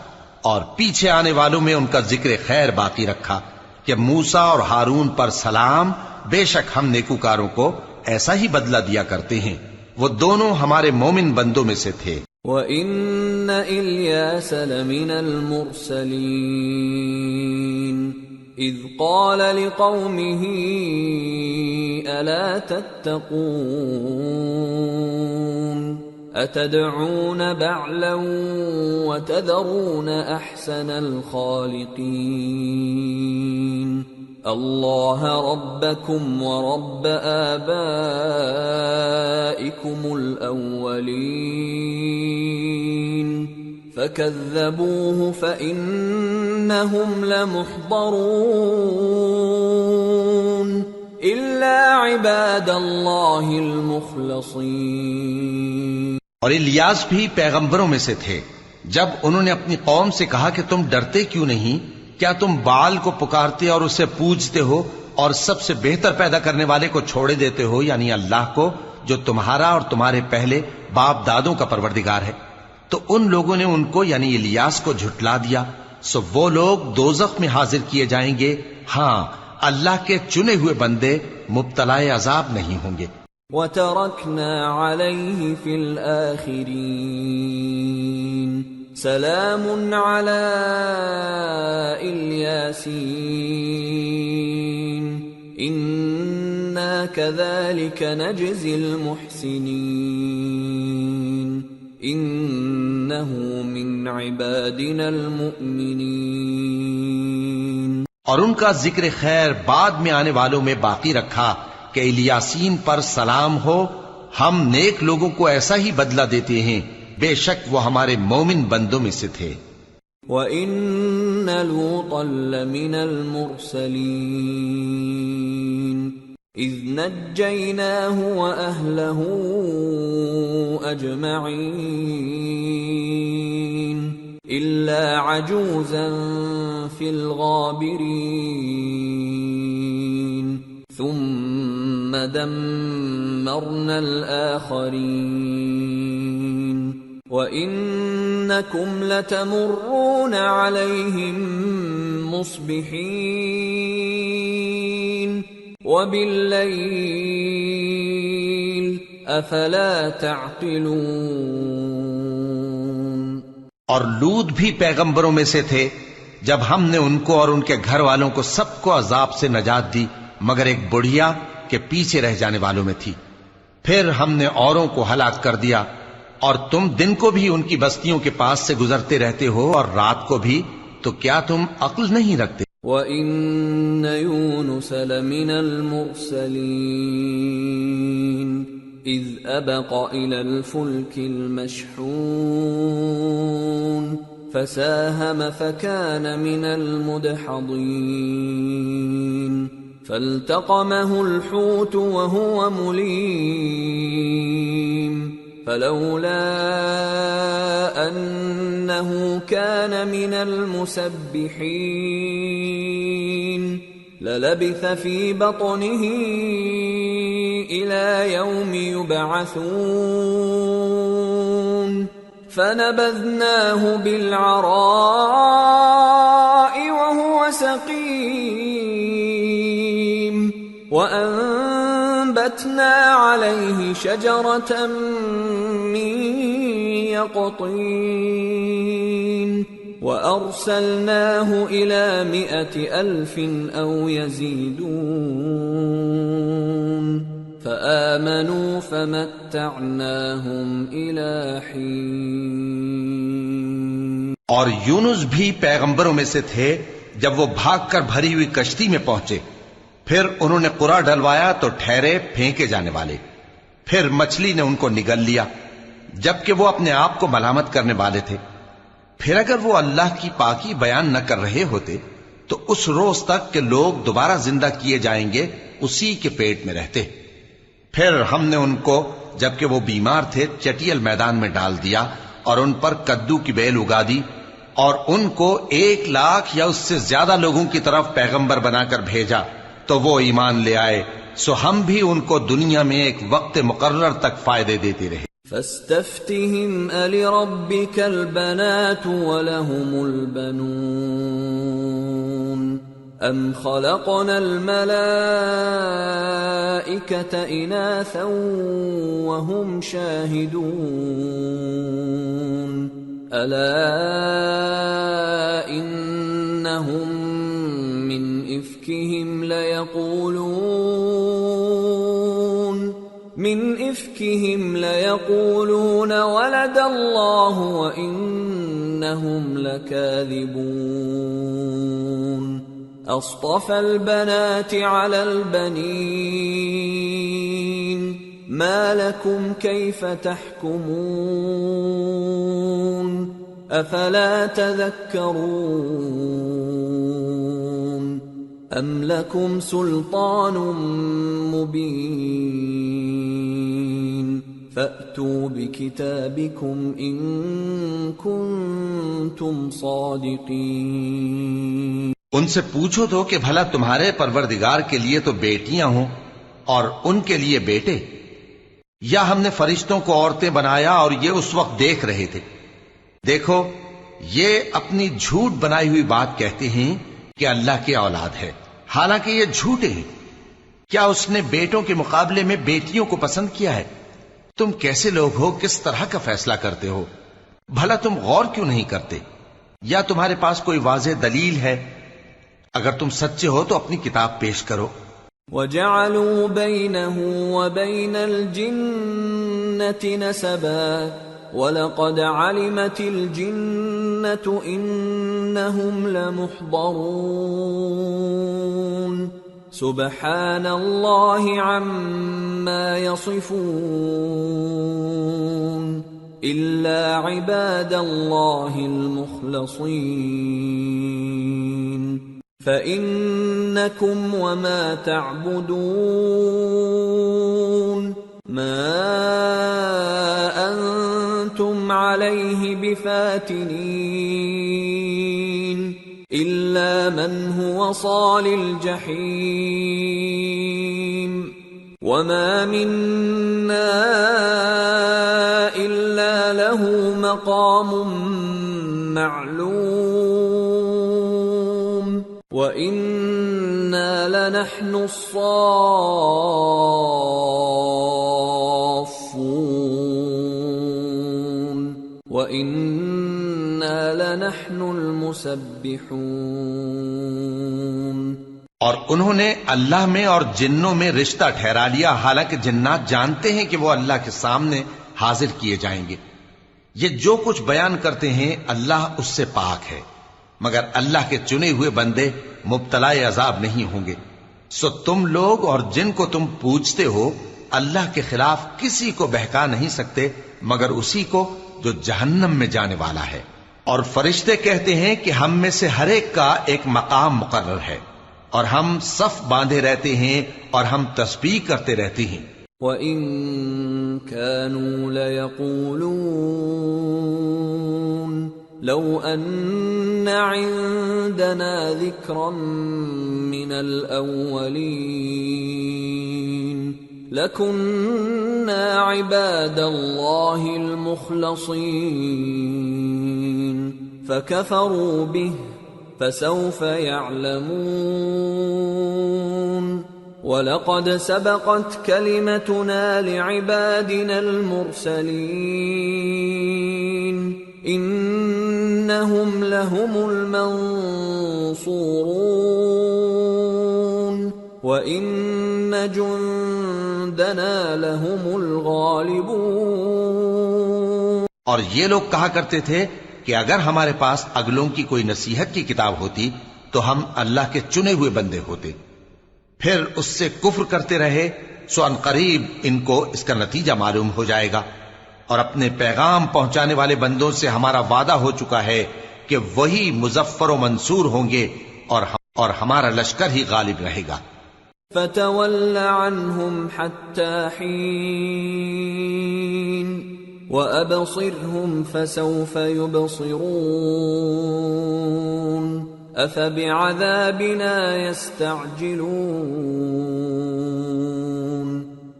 Speaker 2: اور پیچھے آنے والوں میں ان کا ذکر خیر باقی رکھا کہ موسیٰ اور ہارون پر سلام، بے شک ہم نیکوکاروں کو ایسا ہی بدلہ دیا کرتے ہیں، وہ دونوں ہمارے مومن بندوں میں سے تھے.
Speaker 1: وَإِنَّ إِلْيَاسَ لَمِنَ الْمُرْسَلِينَ إِذْ قَالَ لِقَوْمِهِ أَلَا تَتَّقُونَ أَتَدْعُونَ بَعْلًا وَتَذَرُونَ أَحْسَنَ الْخَالِقِينَ اللَّهَ رَبَّكُمْ وَرَبَّ آبَائِكُمُ الْأَوَّلِينَ فَكَذَّبُوهُ فَإِنَّهُمْ لَمُحْضَرُونَ إِلَّا عِبَادَ اللَّهِ الْمُخْلَصِينَ.
Speaker 2: اور الیاس بھی پیغمبروں میں سے تھے. جب انہوں نے اپنی قوم سے کہا کہ تم ڈرتے کیوں نہیں؟ کیا تم بال کو پکارتے اور اسے پوجتے ہو اور سب سے بہتر پیدا کرنے والے کو چھوڑے دیتے ہو یعنی اللہ کو جو تمہارا اور تمہارے پہلے باپ دادوں کا پروردگار ہے؟ تو ان لوگوں نے ان کو یعنی الیاس کو جھٹلا دیا، سو وہ لوگ دوزخ میں حاضر کیے جائیں گے. ہاں، اللہ کے چنے ہوئے بندے مبتلا عذاب نہیں ہوں گے.
Speaker 1: وَتَرَكْنَا عَلَيْهِ فِي الْآخِرِينَ سلام على الياسين إنا كذلك نجزي المحسنين إنه من عبادنا المؤمنين.
Speaker 2: اور ان کا ذکر خیر بعد میں آنے والوں میں باقی رکھا کہ الیاسین پر سلام ہو، ہم نیک لوگوں کو ایسا ہی بدلہ دیتے ہیں، بے شک وہ ہمارے مومن بندوں میں سے تھے.
Speaker 1: وَإِنَّ لُوطًا لَّمِنَ الْمُرْسَلِينَ إِذْ نَجَّيْنَاهُ وَأَهْلَهُ أَجْمَعِينَ إِلَّا عَجُوزًا فِي الْغَابِرِينَ ثُمَّ دَمَّرْنَا الْآخَرِينَ وَإِنَّكُمْ لَتَمُرُّونَ عَلَيْهِمْ مُصْبِحِينَ وَبِاللَّيْلِ أَفَلَا تَعْقِلُونَ.
Speaker 2: اور لوط بھی پیغمبروں میں سے تھے. جب ہم نے ان کو اور ان کے گھر والوں کو سب کو عذاب سے نجات دی مگر ایک بڑھیا کہ پیچھے رہ جانے والوں میں تھی. پھر ہم نے اوروں کو ہلاک کر دیا. اور تم دن کو بھی ان کی بستیوں کے پاس سے گزرتے رہتے ہو اور رات کو بھی، تو کیا تم عقل نہیں رکھتے؟
Speaker 1: وَإِنَّ يُونُسَ لَمِنَ الْمُرْسَلِينَ إِذْ أَبَقَ إِلَى الْفُلْكِ الْمَشْحُونِ فَسَاهَمَ فَكَانَ مِنَ الْمُدْحَضِينَ فَالْتَقَمَهُ الْحُوتُ وَهُوَ مُلِيمٌ فلولا أنه كان من المسبحين للبث في بطنه إلى يوم يبعثون فنبذناه بالعراء وهو سقيم وأنبتنا عليه شجرة من يقطين وأرسلناه إلى 100,000 أو يزيدون فآمنوا فمتعناهم إلى حين.
Speaker 2: اور یونس بھی پیغمبروں میں سے تھے. جب وہ بھاگ کر بھری ہوئی کشتی میں پہنچے پھر انہوں نے قرا ڈلوایا تو ٹھہرے پھینکے جانے والے. پھر مچھلی نے ان کو نگل لیا جبکہ وہ اپنے آپ کو ملامت کرنے والے تھے. پھر اگر وہ اللہ کی پاکی بیان نہ کر رہے ہوتے تو اس روز تک کہ لوگ دوبارہ زندہ کیے جائیں گے اسی کے پیٹ میں رہتے. پھر ہم نے ان کو جبکہ وہ بیمار تھے چٹیل میدان میں ڈال دیا اور ان پر کدو کی بیل اگا دی اور ان کو 100,000 یا اس سے زیادہ لوگوں کی طرف پیغمبر بنا کر بھیجا تو وہ ایمان لے آئے. سو ہم بھی ان کو دنیا میں ایک وقت مقرر تک فائدے دیتے رہے.
Speaker 1: فاستفتهم ألربك البنات ولهم البنون أم خلقنا الملائكة إناثا وهم شاهدون ألا إنهم من إفكهم ليقولون ولد الله وإنهم لكاذبون أصطفى البنات على البنين ما لكم كيف تحكمون أفلا تذكرون أم لكم سلطان مبين فأتوا بكتابكم إن كنتم صادقين.
Speaker 2: ان سے پوچھو تو کہ بھلا تمہارے پروردگار کے لیے تو بیٹیاں ہوں اور ان کے لیے بیٹے، یا ہم نے فرشتوں کو عورتیں بنایا اور یہ اس وقت دیکھ رہے تھے. دیکھو یہ اپنی جھوٹ بنائی ہوئی بات کہتے ہیں کہ اللہ کی اولاد ہے، حالانکہ یہ جھوٹے ہیں. کیا اس نے بیٹوں کے مقابلے میں بیٹیوں کو پسند کیا ہے؟ تم کیسے لوگ ہو، کس طرح کا فیصلہ کرتے ہو؟ بھلا تم غور کیوں نہیں کرتے؟ یا تمہارے پاس کوئی واضح دلیل ہے؟ اگر تم سچے ہو تو اپنی کتاب پیش کرو.
Speaker 1: وَجَعَلُوا بَيْنَهُ وَبَيْنَ الْجِنَّةِ نَسَبًا وَلَقَدْ عَلِمَتِ الْجِنَّةُ إِنَّهُمْ لَمُحْضَرُونَ سُبْحَانَ اللَّهِ عَمَّا يَصِفُونَ إِلَّا عِبَادَ اللَّهِ الْمُخْلَصِينَ فَإِنَّكُمْ وَمَا تَعْبُدُونَ مَا أَنْتُمْ عَلَيْهِ بِفَاتِنِينَ إِلَّا مَنْ هُوَ صَالِ الْجَحِيمِ وَمَا مِنَّا إِلَّا لَهُ مَقَامٌ مَعْلُومٌ وَإِنَّا لَنَحْنُ الصَّافُّونَ وَإِنَّا لَنَحْنُ الْمُسَبِّحُونَ.
Speaker 2: اور انہوں نے اللہ میں اور جنوں میں رشتہ ٹھہرا لیا، حالانکہ جنات جانتے ہیں کہ وہ اللہ کے سامنے حاضر کیے جائیں گے. یہ جو کچھ بیان کرتے ہیں اللہ اس سے پاک ہے، مگر اللہ کے چنے ہوئے بندے مبتلا عذاب نہیں ہوں گے. سو تم لوگ اور جن کو تم پوجتے ہو اللہ کے خلاف کسی کو بہکا نہیں سکتے مگر اسی کو جو جہنم میں جانے والا ہے. اور فرشتے کہتے ہیں کہ ہم میں سے ہر ایک کا ایک مقام مقرر ہے اور ہم صف باندھے رہتے ہیں اور ہم تسبیح کرتے رہتے ہیں.
Speaker 1: وَإِن كَانُوا لَيَقُولُونَ لَوْ أَنَّ عِندَنَا ذِكْرًا مِّنَ الْأَوَّلِينَ لَكُنَّا عِبَادَ اللَّهِ الْمُخْلَصِينَ فَكَفَرُوا بِهِ فَسَوْفَ يَعْلَمُونَ وَلَقَدْ سَبَقَتْ كَلِمَتُنَا لِعِبَادِنَا الْمُرْسَلِينَ إِنَّهُمْ لَهُمُ الْمَنصُورُونَ وَإِنَّ جُندَنَا لَهُمُ الْغَالِبُونَ۔
Speaker 2: اور یہ لوگ کہا کرتے تھے کہ اگر ہمارے پاس اگلوں کی کوئی نصیحت کی کتاب ہوتی تو ہم اللہ کے چنے ہوئے بندے ہوتے، پھر اس سے کفر کرتے رہے، سو ان قریب ان کو اس کا نتیجہ معلوم ہو جائے گا۔ اور اپنے پیغام پہنچانے والے بندوں سے ہمارا وعدہ ہو چکا ہے کہ وہی مظفر و منصور ہوں گے اور ہمارا لشکر ہی غالب رہے گا۔
Speaker 1: فَتَوَلَّ عَنْهُمْ حَتَّى حِينٍ وَأَبْصِرْهُمْ فَسَوْفَ يُبْصِرُونَ أَفَبِعَذَابِنَا يَسْتَعْجِلُونَ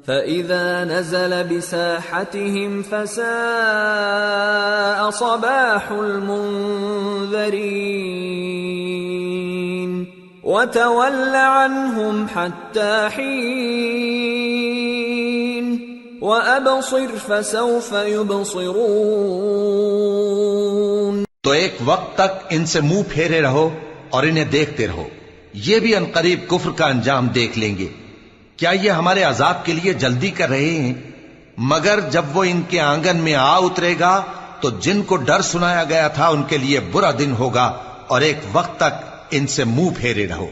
Speaker 1: فَإِذَا نَزَلَ بِسَاحَتِهِمْ فَسَاءَ صَبَاحُ الْمُنذَرِينَ وَتَوَلَّ عَنْهُمْ حَتَّى حِينٍ وَأَبْصِرْ فَسَوْفَ يُبْصِرُونَ۔
Speaker 2: تو ایک وقت تک ان سے منہ پھیرے رہو اور انہیں دیکھتے رہو، یہ بھی عنقریب کفر کا انجام دیکھ لیں گے۔ کیا یہ ہمارے عذاب کے لیے جلدی کر رہے ہیں؟ مگر جب وہ ان کے آنگن میں آ اترے گا تو جن کو ڈر سنایا گیا تھا ان کے لیے برا دن ہوگا، اور ایک وقت تک ان سے منہ پھیرے رہو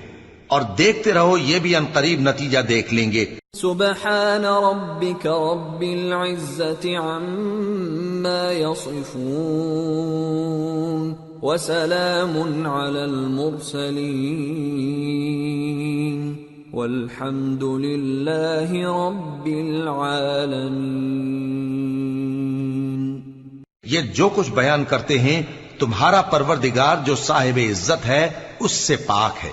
Speaker 2: اور دیکھتے رہو، یہ بھی عنقریب نتیجہ دیکھ لیں گے۔
Speaker 1: سبحان ربك رب العزة عما يصفون وسلام على المرسلين والحمد لله رب العالمين۔
Speaker 2: یہ جو کچھ بیان کرتے ہیں تمہارا پروردگار جو صاحب عزت ہے اس سے پاک ہے،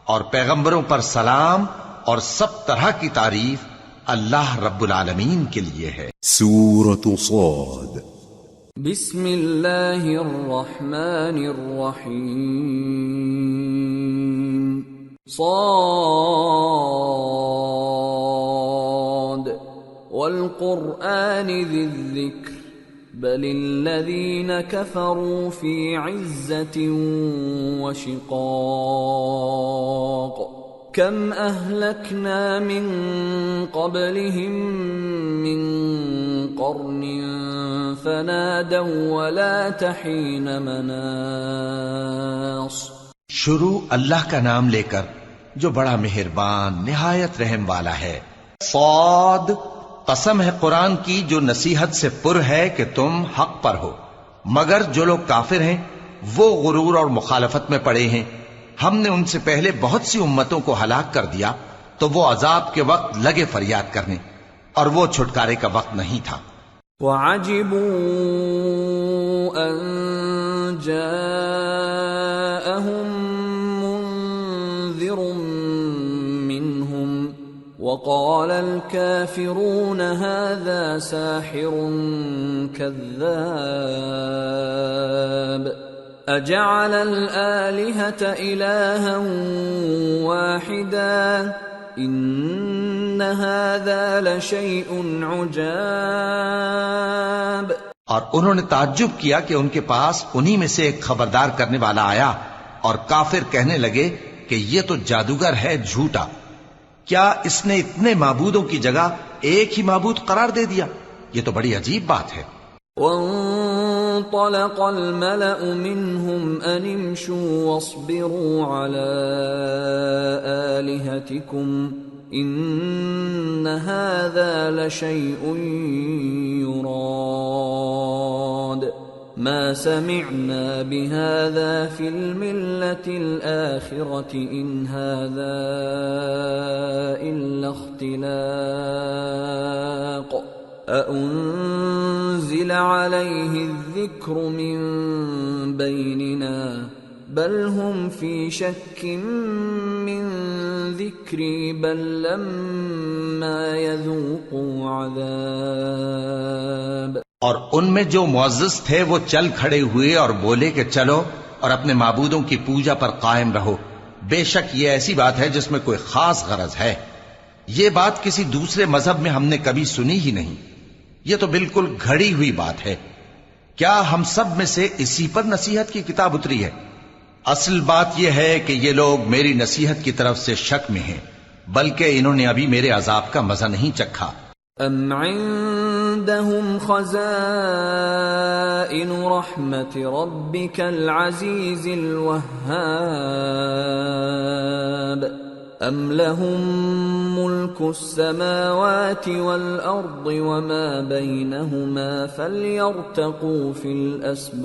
Speaker 2: اور پیغمبروں پر سلام اور سب طرح کی تعریف اللہ رب العالمین کے لیے ہے۔
Speaker 3: سورة صاد۔
Speaker 1: بسم اللہ الرحمن الرحیم۔ صاد والقرآن ذی الذکر بل الذین کفروا فی عزة وشقاق کم اہلکنا من قبلہم من قرن فنادوا ولا تحین مناص۔
Speaker 2: شروع اللہ کا نام لے کر جو بڑا مہربان نہایت رحم والا ہے۔ صاد، قسم ہے قرآن کی جو نصیحت سے پر ہے کہ تم حق پر ہو، مگر جو لوگ کافر ہیں وہ غرور اور مخالفت میں پڑے ہیں۔ ہم نے ان سے پہلے بہت سی امتوں کو ہلاک کر دیا تو وہ عذاب کے وقت لگے فریاد کرنے، اور وہ چھٹکارے کا وقت نہیں تھا۔
Speaker 1: وَعَجِبُوا أَن جَاءَهُم مُّنذِرٌ مِّنْهُمْ وَقَالَ الْكَافِرُونَ هَذَا سَاحِرٌ كَذَّابٌ أَجَعَلَ الْآلِهَةَ إِلَٰهًا وَاحِدًا إِنَّ هَٰذَا لَشَيْءٌ عُجَابٌ۔
Speaker 2: اور انہوں نے تعجب کیا کہ ان کے پاس انہی میں سے ایک خبردار کرنے والا آیا، اور کافر کہنے لگے کہ یہ تو جادوگر ہے جھوٹا، کیا اس نے اتنے معبودوں کی جگہ ایک ہی معبود قرار دے دیا؟ یہ تو بڑی عجیب بات ہے۔
Speaker 1: وانطلق الملأ منهم أن امشوا واصبروا على آلهتكم إن هذا لشيء يراد ما سمعنا بهذا في الملة الآخرة إن هذا إلا اختلاق أأنزل عليه الذكر من بيننا بل هم في شك من ذكري بل لما يذوقوا عذاب۔
Speaker 2: اور ان میں جو معزز تھے وہ چل کھڑے ہوئے اور بولے کہ چلو اور اپنے معبودوں کی پوجا پر قائم رہو، بے شک یہ ایسی بات ہے جس میں کوئی خاص غرض ہے۔ یہ بات کسی دوسرے مذہب میں ہم نے کبھی سنی ہی نہیں. یہ تو بالکل گھڑی ہوئی بات ہے. کیا ہم سب میں سے اسی پر نصیحت کی کتاب اتری ہے؟ اصل بات یہ ہے کہ یہ لوگ میری نصیحت کی طرف سے شک میں ہیں، بلکہ انہوں نے ابھی میرے عذاب کا مزہ نہیں چکھا.
Speaker 1: ام عندهم خزائن رحمت ربك العزیز الوهاب ام لهم ملك السماوات والارض وما بينهما فليرتقوا في الاسباب.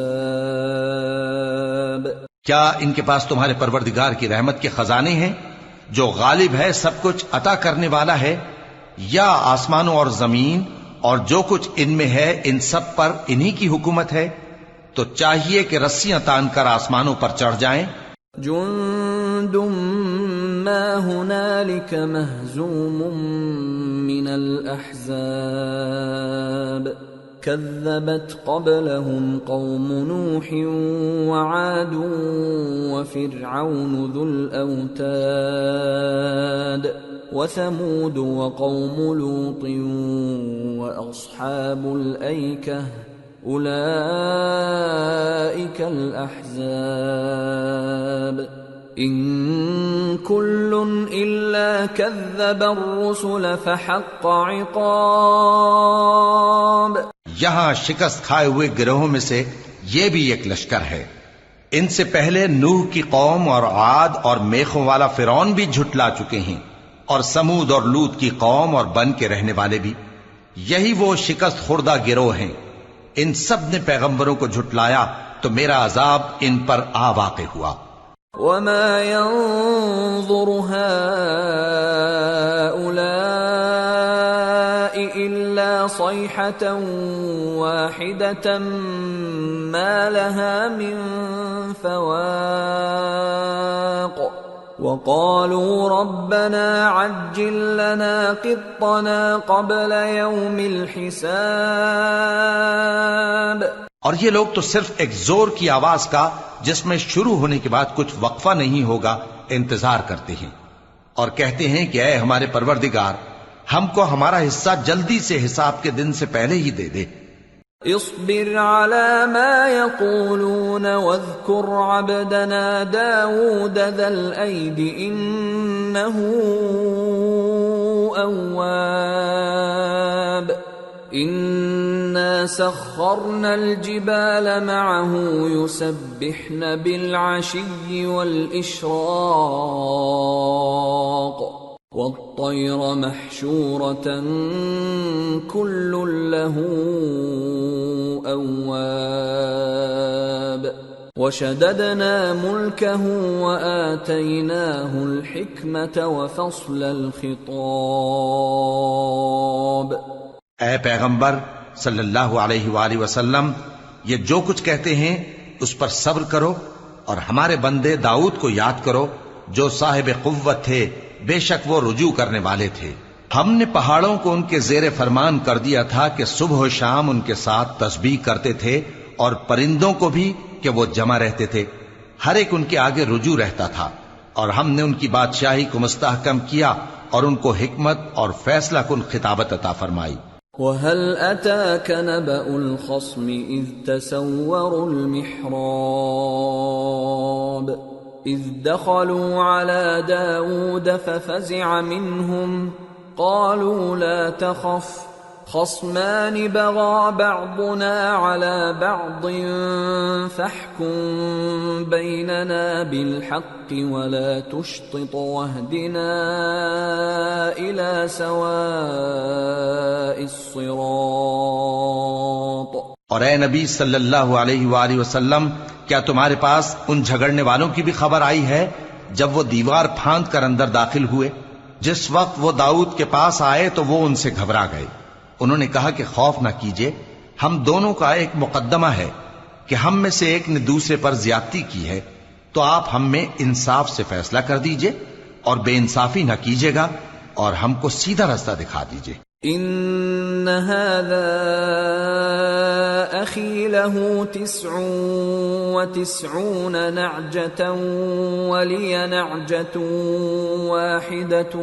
Speaker 2: کیا ان کے پاس تمہارے پروردگار کی رحمت کے خزانے ہیں جو غالب ہے، سب کچھ عطا کرنے والا ہے، یا آسمانوں اور زمین اور جو کچھ ان میں ہے ان سب پر انہی کی حکومت ہے؟ تو چاہیے کہ رسیاں تان کر آسمانوں پر چڑھ جائیں.
Speaker 1: جند ما هنالك مهزوم من الأحزاب كذبت قبلهم قوم نوح وعاد وفرعون ذو الأوتاد وثمود وقوم لوط وأصحاب الأيكة أولئك الأحزاب إن كل إلا كذب الرسل فحق عقاب.
Speaker 2: یہاں شکست کھائے ہوئے گروہوں میں سے یہ بھی ایک لشکر ہے. ان سے پہلے نوح کی قوم اور عاد اور میخوں والا فرعون بھی جھٹلا چکے ہیں، اور سمود اور لوط کی قوم اور بن کے رہنے والے بھی. یہی وہ شکست خوردہ گروہ ہیں. ان سب نے پیغمبروں کو جھٹلایا تو میرا عذاب ان پر آ واقع ہوا.
Speaker 1: وما ينظر هؤلاء إلا صيحة واحدة ما لها من فواق وقالوا ربنا عجل لنا قطنا قبل يوم الحساب.
Speaker 2: اور یہ لوگ تو صرف ایک زور کی آواز کا جس میں شروع ہونے کے بعد کچھ وقفہ نہیں ہوگا انتظار کرتے ہیں، اور کہتے ہیں کہ اے ہمارے پروردگار، ہم کو ہمارا حصہ جلدی سے حساب کے دن سے پہلے ہی دے دے.
Speaker 1: اصبر على ما يقولون واذكر عبدنا داود ذا الأيد إنه أواب. إنا سخرنا الجبال معه يسبحن بالعشي والإشراق والطير محشورة كل له أواب. وشددنا ملكه وآتيناه الحكمة وفصل الخطاب.
Speaker 2: اے پیغمبر صلی اللہ علیہ وآلہ وسلم، یہ جو کچھ کہتے ہیں اس پر صبر کرو، اور ہمارے بندے داؤد کو یاد کرو جو صاحب قوت تھے، بے شک وہ رجوع کرنے والے تھے. ہم نے پہاڑوں کو ان کے زیر فرمان کر دیا تھا کہ صبح و شام ان کے ساتھ تسبیح کرتے تھے، اور پرندوں کو بھی کہ وہ جمع رہتے تھے، ہر ایک ان کے آگے رجوع رہتا تھا. اور ہم نے ان کی بادشاہی کو مستحکم کیا اور ان کو حکمت اور فیصلہ کن خطابت عطا فرمائی.
Speaker 1: وَهَلْ أَتَاكَ نَبَأُ الْخَصْمِ إِذْ تَسَوَّرُوا الْمِحْرَابَ إِذْ دَخَلُوا عَلَى دَاوُودَ فَفَزِعَ مِنْهُمْ قَالُوا لَا تَخَفْ خَصْمَانِ بَغَى بَعْضُنَا عَلَى بَعْضٍ فَاحْكُم بَيْنَنَا بِالْحَقِّ وَلَا تُشْطِطْ وَاهْدِنَا إِلَى سَوَاءِ الصِّرَاطِ.
Speaker 2: اور اے نبی صلی اللہ علیہ وآلہ وسلم، کیا تمہارے پاس ان جھگڑنے والوں کی بھی خبر آئی ہے جب وہ دیوار پھاند کر اندر داخل ہوئے؟ جس وقت وہ داؤد کے پاس آئے تو وہ ان سے گھبرا گئے. انہوں نے کہا کہ خوف نہ کیجیے، ہم دونوں کا ایک مقدمہ ہے کہ ہم میں سے ایک نے دوسرے پر زیادتی کی ہے، تو آپ ہم میں انصاف سے فیصلہ کر دیجئے اور بے انصافی نہ کیجیے گا، اور ہم کو سیدھا راستہ دکھا دیجئے.
Speaker 1: ان هذا أخي له 99 نعجة ولي نعجة واحدة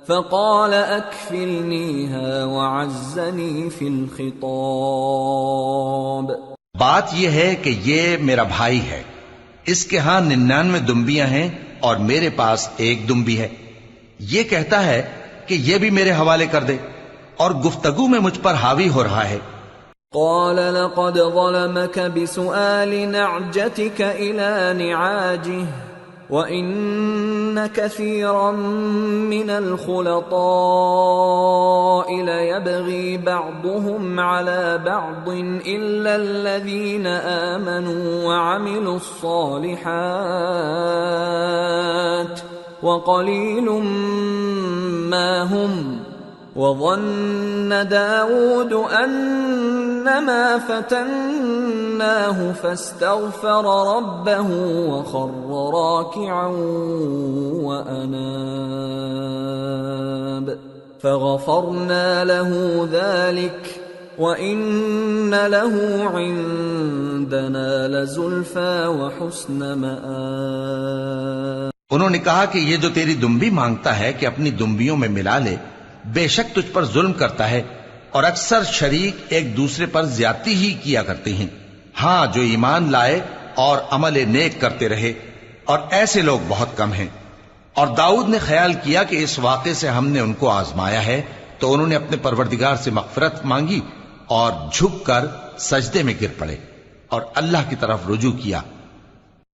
Speaker 1: فقال أكفلنيها وعزني في الخطاب.
Speaker 2: بات یہ ہے کہ یہ میرا بھائی ہے، اس کے ہاں 99 دمبیاں ہیں اور میرے پاس ایک دمبی ہے. یہ کہتا ہے کہ یہ بھی میرے حوالے کر دے، اور گفتگو میں مجھ پر حاوی ہو رہا ہے.
Speaker 1: قال لقد ظلمك بسؤال نعجتك إلى نعاجه وَإِنَّ كَثِيرًا مِّنَ الْخُلَطَاءِ لَيَبْغِي بَعْضُهُمْ عَلَى بَعْضٍ إِلَّا الَّذِينَ آمَنُوا وَعَمِلُوا الصَّالِحَاتِ وَقَلِيلٌ مَّا هُمْ. وَظَنَّ دَاوُودُ أَنَّمَا فَتَنَّاهُ فَاسْتَغْفَرَ رَبَّهُ وَخَرَّ رَاكِعًا وَأَنَابَ فَغَفَرْنَا لَهُ ذَلِكَ وَإِنَّ لَهُ عِندَنَا لَزُلْفَىٰ وَحُسْنَ مَآبٍ.
Speaker 2: انہوں نے کہا کہ یہ جو تیری دمبی مانگتا ہے کہ اپنی دمبیوں میں ملا لے، بے شک تجھ پر ظلم کرتا ہے، اور اکثر شریک ایک دوسرے پر زیادتی ہی کیا کرتے ہیں. ہاں، جو ایمان لائے اور عمل نیک کرتے رہے، اور ایسے لوگ بہت کم ہیں. اور داؤد نے خیال کیا کہ اس واقعے سے ہم نے ان کو آزمایا ہے، تو انہوں نے اپنے پروردگار سے مغفرت مانگی اور جھک کر سجدے میں گر پڑے اور اللہ کی طرف رجوع کیا،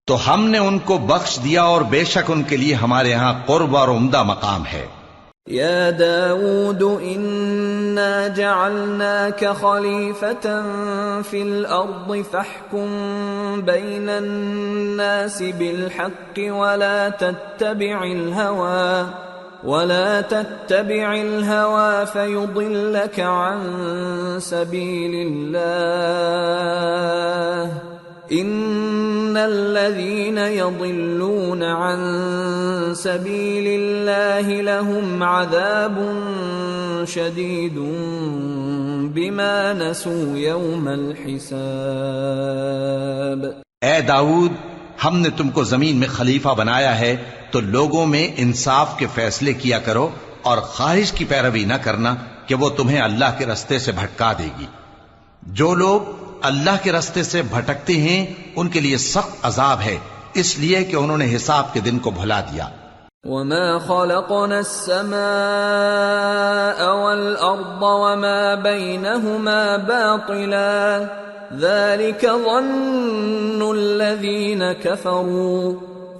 Speaker 2: تو ہم نے ان کو بخش دیا، اور بے شک ان کے لیے ہمارے ہاں قرب اور عمدہ مقام ہے.
Speaker 1: يا داود إنا جعلناك خليفة في الأرض فاحكم بين الناس بالحق ولا تتبع الهوى فيضلك عن سبيل الله إن الذين يضلون عن سبيل الله لهم عذاب شديد بما نسوا يوم الحساب.
Speaker 2: اے داؤد، ہم نے تم کو زمین میں خلیفہ بنایا ہے، تو لوگوں میں انصاف کے فیصلے کیا کرو، اور خواہش کی پیروی نہ کرنا کہ وہ تمہیں اللہ کے رستے سے بھٹکا دے گی. جو لوگ اللہ کے رستے سے بھٹکتے ہیں ان کے لیے سخت عذاب ہے، اس لیے کہ انہوں نے حساب کے دن کو بھلا دیا.
Speaker 1: وَمَا خَلَقْنَا السَّمَاءَ وَالْأَرْضَ وَمَا بَيْنَهُمَا بَاطِلًا ذَلِكَ ظَنُّ الَّذِينَ كَفَرُوا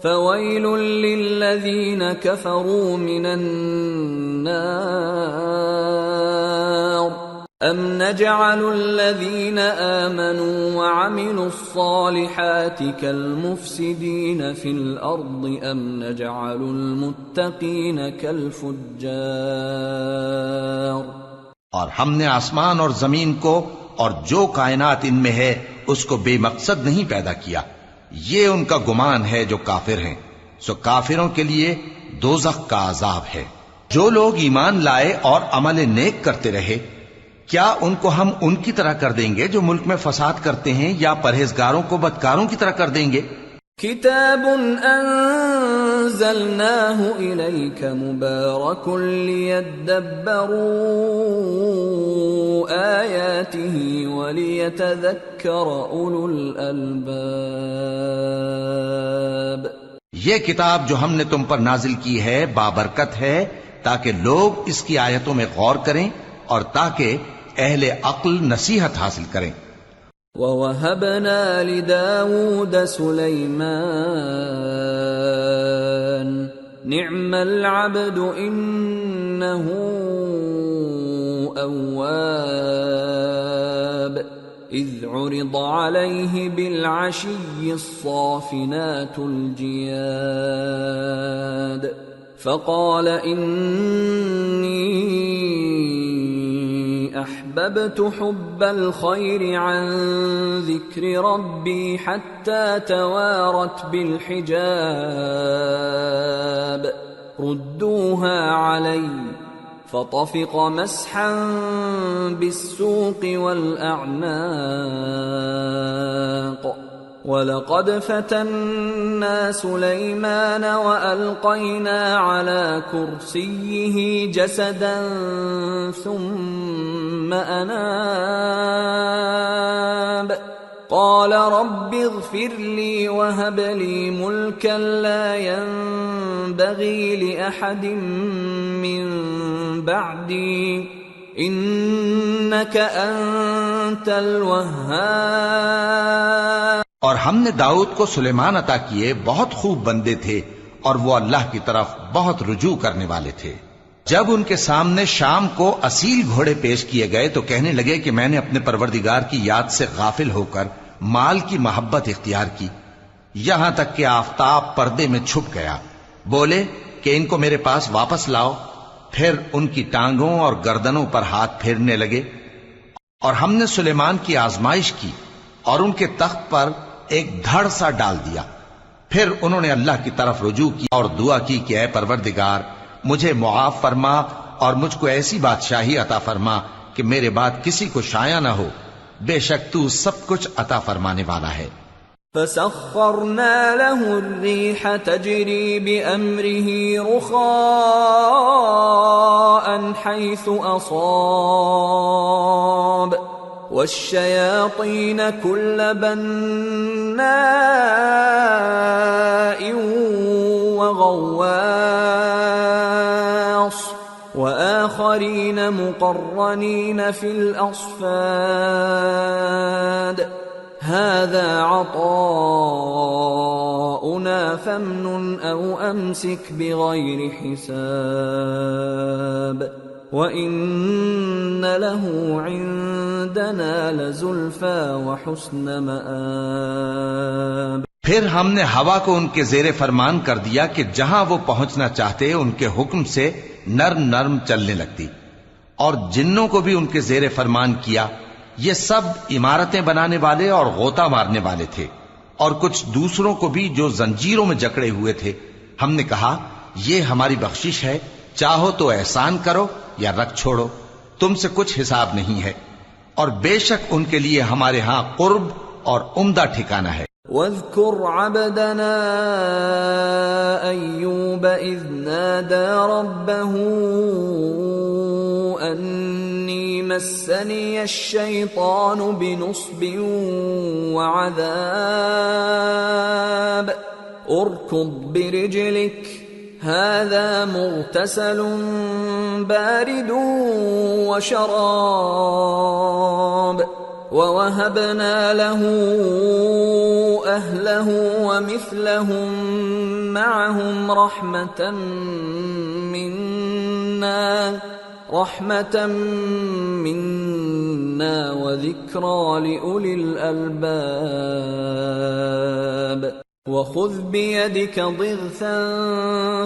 Speaker 1: فَوَيْلٌ لِّلَّذِينَ كَفَرُوا مِنَ النَّارِ. أَمْ نَجْعَلُ الَّذِينَ آمَنُوا وَعَمِلُوا الصَّالِحَاتِ كَالْمُفْسِدِينَ فِي الْأَرْضِ أَمْ نَجْعَلُ الْمُتَّقِينَ كَالْفُجَّارِ.
Speaker 2: اور ہم نے آسمان اور زمین کو اور جو کائنات ان میں ہے اس کو بے مقصد نہیں پیدا کیا. یہ ان کا گمان ہے جو کافر ہیں، سو کافروں کے لیے دوزخ کا عذاب ہے. جو لوگ ایمان لائے اور عمل نیک کرتے رہے، کیا ان کو ہم ان کی طرح کر دیں گے جو ملک میں فساد کرتے ہیں، یا پرہیزگاروں کو بدکاروں کی طرح کر دیں گے؟
Speaker 1: کتاب انزلناه الیک مبارک لیدبروا آیاته ولیتذکر اولو الالباب.
Speaker 2: یہ کتاب جو ہم نے تم پر نازل کی ہے بابرکت ہے، تاکہ لوگ اس کی آیتوں میں غور کریں اور تاکہ اہل عقل نصیحت حاصل کریں.
Speaker 1: وَوَهَبْنَا لِدَاوُودَ سُلَيْمَانَ نِعْمَ الْعَبْدُ إِنَّهُ أَوَّابٌ إِذْ عُرِضَ عَلَيْهِ بِالْعَشِيِّ الصَّافِنَاتُ الْجِيَادُ فَقَالَ إِنِّي أحببت حب الخير عن ذكر ربي حتى توارت بالحجاب ردوها علي فطفق مسحا بالسوق والأعناق وَلَقَدْ فَتَنَّا سُلَيْمَانَ وَأَلْقَيْنَا عَلَى كُرْسِيِّهِ جَسَدًا ثُمَّ أَنَابَ قَالَ رَبِّ اغْفِرْ لِي وَهَبْ لِي مُلْكًا لَّا يَنبَغِي لِأَحَدٍ مِّن بَعْدِي إِنَّكَ أَنتَ الْوَهَّابُ۔
Speaker 2: اور ہم نے داؤد کو سلیمان عطا کیے، بہت خوب بندے تھے اور وہ اللہ کی طرف بہت رجوع کرنے والے تھے۔ جب ان کے سامنے شام کو اصیل گھوڑے پیش کیے گئے تو کہنے لگے کہ میں نے اپنے پروردگار کی یاد سے غافل ہو کر مال کی محبت اختیار کی، یہاں تک کہ آفتاب پردے میں چھپ گیا۔ بولے کہ ان کو میرے پاس واپس لاؤ، پھر ان کی ٹانگوں اور گردنوں پر ہاتھ پھیرنے لگے۔ اور ہم نے سلیمان کی آزمائش کی اور ان کے تخت پر ایک دھڑ سا ڈال دیا۔ پھر انہوں نے اللہ کی طرف رجوع کی اور دعا کی کہ اے پروردگار مجھے معاف فرما اور مجھ کو ایسی بادشاہی عطا فرما کہ میرے بعد کسی کو شایع نہ ہو، بے شک تو سب کچھ عطا فرمانے والا ہے۔
Speaker 1: فَسَخَّرْنَا لَهُ الرِّيحَ تَجْرِي بِأَمْرِهِ رُخَاءً حَيْثُ أَصَابَ وَالشَّيَاطِينَ كُلَّ بَنَّاءٍ وَغَوَّاصٍ وَآخَرِينَ مُقَرَّنِينَ فِي الْأَصْفَادِ هَذَا عَطَاؤُنَا فَامْنُنْ أَوْ أَمْسِكْ بِغَيْرِ حِسَابٍ وَإِنَّ لَهُ عِندَنَا لَزُلْفَىٰ وَحُسْنَ مَآبٍ۔
Speaker 2: پھر ہم نے ہوا کو ان کے زیر فرمان کر دیا کہ جہاں وہ پہنچنا چاہتے ان کے حکم سے نرم نرم چلنے لگتی، اور جنوں کو بھی ان کے زیر فرمان کیا۔ یہ سب عمارتیں بنانے والے اور غوطہ مارنے والے تھے، اور کچھ دوسروں کو بھی جو زنجیروں میں جکڑے ہوئے تھے۔ ہم نے کہا یہ ہماری بخشش ہے، چاہو تو احسان کرو یا رکھ چھوڑو، تم سے کچھ حساب نہیں ہے، اور بے شک ان کے لیے ہمارے ہاں قرب اور عمدہ ٹھکانہ ہے۔
Speaker 1: وَاذْكُرْ عَبْدَنَا أَيُّوبَ إِذْ نَادَى رَبَّهُ أَنِّي مَسَّنِيَ الشَّيْطَانُ بِنُصْبٍ وَعَذَابٍ ارْكُضْ بِرِجْلِكَ هَذَا مُغْتَسَلٌ بَارِدٌ وَشَرَابٌ وَوَهَبْنَا لَهُ أَهْلَهُ وَمِثْلَهُم مَّعَهُمْ رَحْمَةً مِّنَّا وَذِكْرَىٰ لِأُولِي الْأَلْبَابِ۔ وَخُذْ بِيَدِكَ ضِغْثًا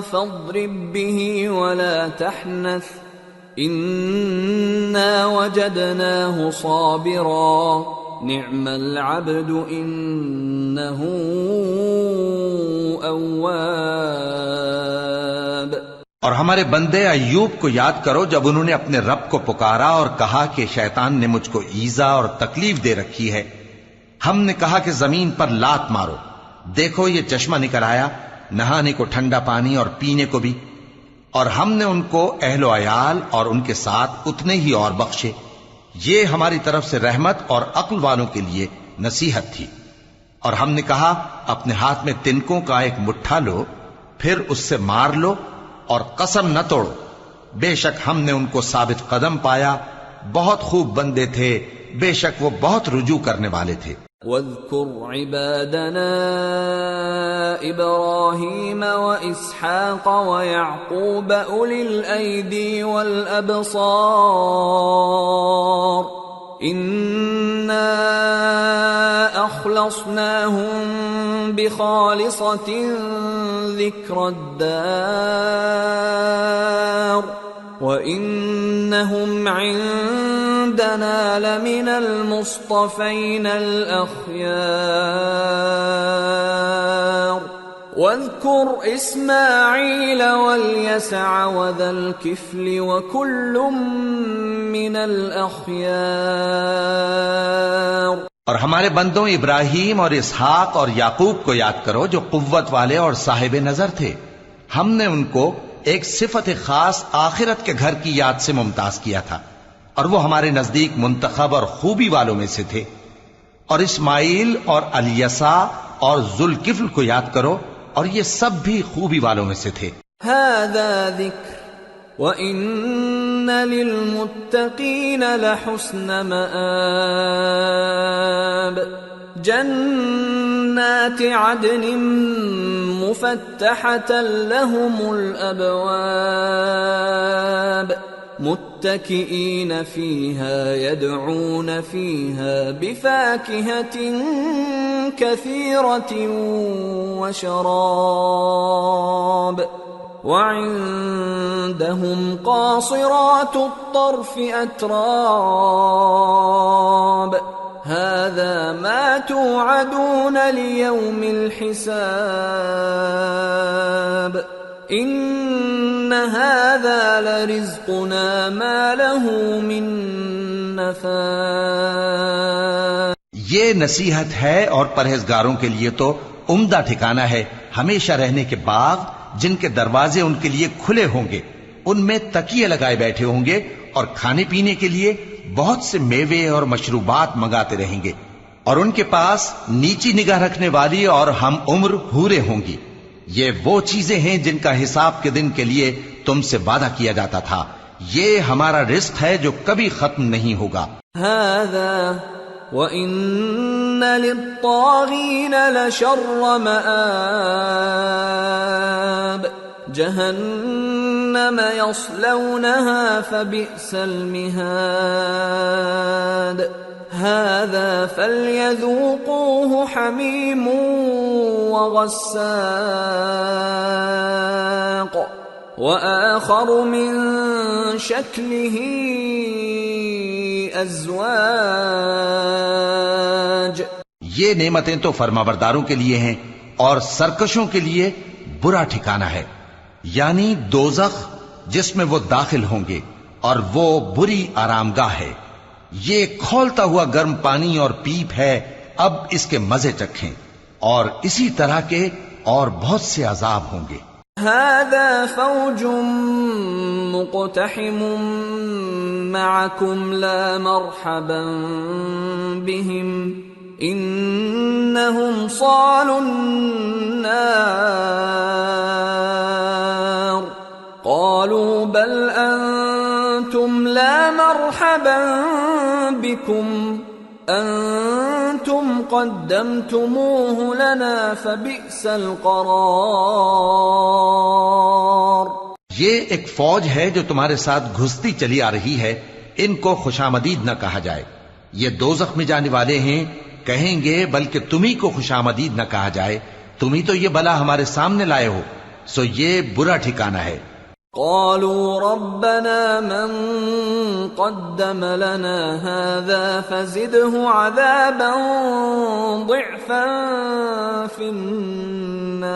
Speaker 1: فَاضْرِب بِّهِ وَلَا تَحْنَثْ إِنَّا وَجَدْنَاهُ صَابِرًا نِعْمَ الْعَبْدُ إِنَّهُ أَوَّابٌ۔
Speaker 2: اور ہمارے بندے ایوب کو یاد کرو جب انہوں نے اپنے رب کو پکارا اور کہا کہ شیطان نے مجھ کو ایذا اور تکلیف دے رکھی ہے۔ ہم نے کہا کہ زمین پر لات مارو، دیکھو یہ چشمہ نکل آیا، نہانے کو ٹھنڈا پانی اور پینے کو بھی، اور ہم نے ان کو اہل و عیال اور ان کے ساتھ اتنے ہی اور بخشے۔ یہ ہماری طرف سے رحمت اور عقل والوں کے لیے نصیحت تھی۔ اور ہم نے کہا اپنے ہاتھ میں تنکوں کا ایک مٹھا لو، پھر اس سے مار لو اور قسم نہ توڑو، بے شک ہم نے ان کو ثابت قدم پایا، بہت خوب بندے تھے، بے شک وہ بہت رجوع کرنے والے تھے۔
Speaker 1: وَاذْكُرْ عِبَادَنَا إِبْرَاهِيمَ وَإِسْحَاقَ وَيَعْقُوبَ أُولِي الْأَيْدِي وَالْأَبْصَارِ إِنَّا أَخْلَصْنَاهُمْ بِخَالِصَةٍ ذِكْرَى الدَّارِ وَإِنَّهُمْ عِندَنَا لَمِنَ الْمُصْطَفَيْنَ الْأَخْيَارِ واذكر إسماعيل واليسع وذا الكفل وكل من الأخيار۔
Speaker 2: اور ہمارے بندوں ابراہیم اور اسحاق اور یعقوب کو یاد کرو جو قوت والے اور صاحب نظر تھے۔ ہم نے ان کو ایک صفت خاص آخرت کے گھر کی یاد سے ممتاز کیا تھا، اور وہ ہمارے نزدیک منتخب اور خوبی والوں میں سے تھے۔ اور اسماعیل اور الیسع اور ذوالکفل کو یاد کرو، اور یہ سب بھی خوبی والوں میں سے تھے۔
Speaker 1: هذا ذکر وَإِنَّ لِلْمُتَّقِينَ لَحُسْنَ مَآبٍ، جنات عدن مفتحة لهم الأبواب متكئين فيها يدعون فيها بفاكهة كثيرة وشراب، وعندهم قاصرات الطرف أتراب، هذا ما توعدون ليوم الحساب، إن هذا لرزقنا ما له من نفاد۔
Speaker 2: یہ نصیحت ہے اور پرہیزگاروں کے لیے تو عمدہ ٹھکانہ ہے ہمیشہ رہنے کے باغ جن کے دروازے ان کے لیے کھلے ہوں گے، ان میں تکیے لگائے بیٹھے ہوں گے، اور کھانے پینے کے لیے بہت سے میوے اور مشروبات منگاتے رہیں گے، اور ان کے پاس نیچی نگاہ رکھنے والی اور ہم عمر حوریں ہوں گی۔ یہ وہ چیزیں ہیں جن کا حساب کے دن کے لیے تم سے وعدہ کیا جاتا تھا، یہ ہمارا رزق ہے جو کبھی ختم نہیں ہوگا۔
Speaker 1: هذا وَإِنَّ لِلطَّاغِينَ لَشَرَّ مَآبٍ، جهنم يصلونها فبئس المهاد، هذا فليذوقوه حميم وغساق، وآخر من شكله أزواج۔
Speaker 2: یہ نعمتیں تو فرمانبرداروں کے لیے ہیں، اور سرکشوں کے لیے برا ٹھکانہ ہے، یعنی دوزخ جس میں وہ داخل ہوں گے، اور وہ بری آرام گاہ ہے۔ یہ کھولتا ہوا گرم پانی اور پیپ ہے، اب اس کے مزے چکھیں، اور اسی طرح کے اور بہت سے عذاب ہوں گے۔
Speaker 1: هذا فوج مقتحم معكم لا مرحبا بهم انهم صالوا النار، قالوا بل انتم لا مرحبا بكم انتم قدمتموه لنا فبئس القرار۔
Speaker 2: یہ ایک فوج ہے جو تمہارے ساتھ گھستی چلی آ رہی ہے، ان کو خوشامدید نہ کہا جائے، یہ دوزخ میں جانے والے ہیں، کہیں گے بلکہ تمہیں کو خوشامدید نہ کہا جائے، تمہیں تو یہ بلا ہمارے سامنے لائے ہو، سو یہ برا ٹھکانہ ہے۔
Speaker 1: قالوا ربنا من قدم لنا هذا فزده عذابا ضعفا في النار،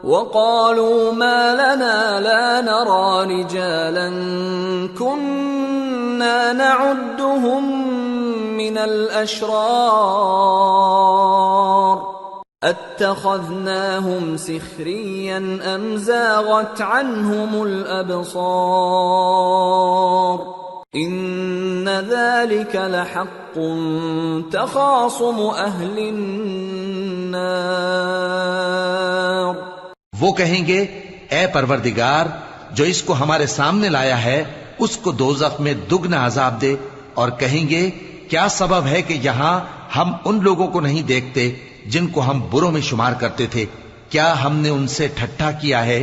Speaker 1: وقالوا ما لنا لا نرى رجالا كنا نعدهم من الأشرار اتخذناهم سخريا ام زاغت عنهم الابصار ان ذلك لحق تخاصم اهل النار۔
Speaker 2: وہ کہیں گے اے پروردگار جو اس کو ہمارے سامنے لایا ہے اس کو دوزخ میں دگنا عذاب دے، اور کہیں گے کیا سبب ہے کہ یہاں ہم ان لوگوں کو نہیں دیکھتے جن کو ہم بروں میں شمار کرتے تھے، کیا ہم نے ان سے ٹھٹھا کیا ہے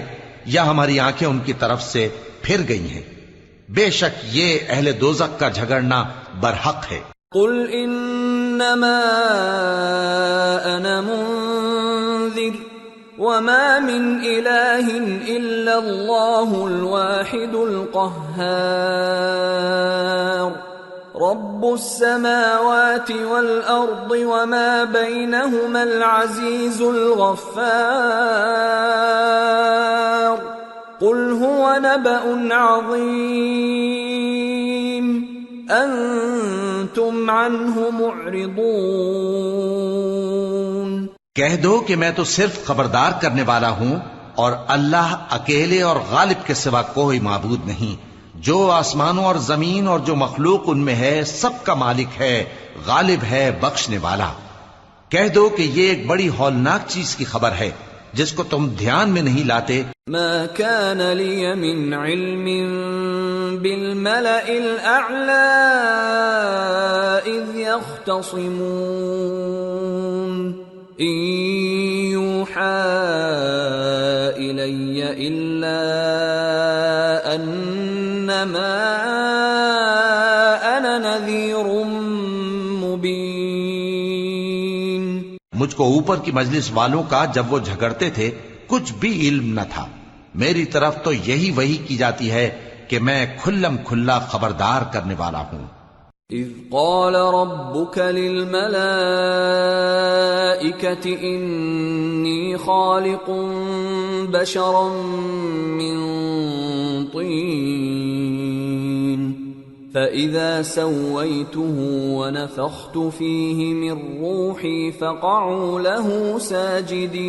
Speaker 2: یا ہماری آنکھیں ان کی طرف سے پھر گئی ہیں؟ بے شک یہ اہل دوزخ کا جھگڑنا برحق ہے۔
Speaker 1: قل انما انا منذر وما من الہ الا اللہ الواحد القہار رب السماوات والأرض وما بينهما العزيز الغفار قل هو نبأ عظيم أنتم عنه معرضون۔
Speaker 2: کہہ دو کہ میں تو صرف خبردار کرنے والا ہوں، اور اللہ اکیلے اور غالب کے سوا کوئی معبود نہیں، جو آسمانوں اور زمین اور جو مخلوق ان میں ہے سب کا مالک ہے، غالب ہے، بخشنے والا۔ کہہ دو کہ یہ ایک بڑی ہولناک چیز کی خبر ہے جس کو تم دھیان میں نہیں لاتے۔
Speaker 1: ما كان لي من علم بالملأ الأعلى إذ يختصمون إن يوحى إلي إلا أنما أنا نذير مبين۔
Speaker 2: مجھ کو اوپر کی مجلس والوں کا جب وہ جھگڑتے تھے کچھ بھی علم نہ تھا، میری طرف تو یہی وحی کی جاتی ہے کہ میں کھلم کھلا خبردار کرنے والا ہوں۔
Speaker 1: اذ قال ربك للملائكة انی خالق بشرا من طین فإذا سويته ونفخت فيه من روحي فقعوا له ساجدين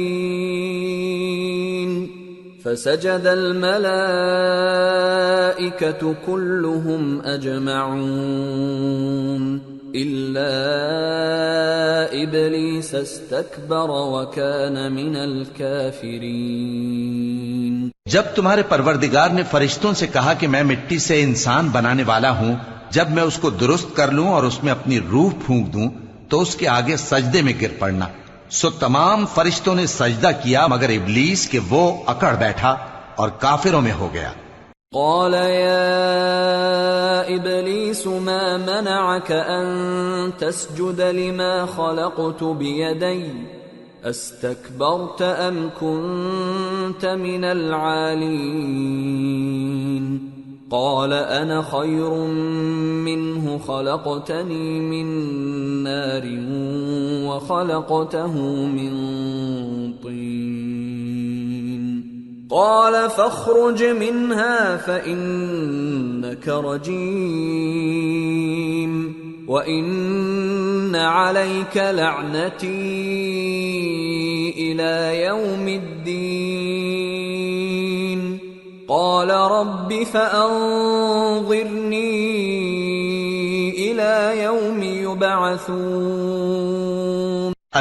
Speaker 1: فسجد الملائكة كلهم أجمعون إلا إبليس استكبر وكان من الكافرين۔
Speaker 2: جب تمہارے پروردگار نے فرشتوں سے کہا کہ میں مٹی سے انسان بنانے والا ہوں، جب میں اس کو درست کر لوں اور اس میں اپنی روح پھونک دوں تو اس کے آگے سجدے میں گر پڑنا، سو تمام فرشتوں نے سجدہ کیا مگر ابلیس کہ وہ اکڑ بیٹھا اور کافروں میں ہو گیا۔
Speaker 1: قال يا إبليس ما منعك أن تسجد لما خلقت بيدي استكبرت أم كنت من العالين؟ قال أنا خير منه خلقتني من نار وخلقته من طين قال فاخرج منها فإنك رجيم وإن عليك لعنتي إلى يوم الدين قال رب فأنظرني إلى يوم يبعثون۔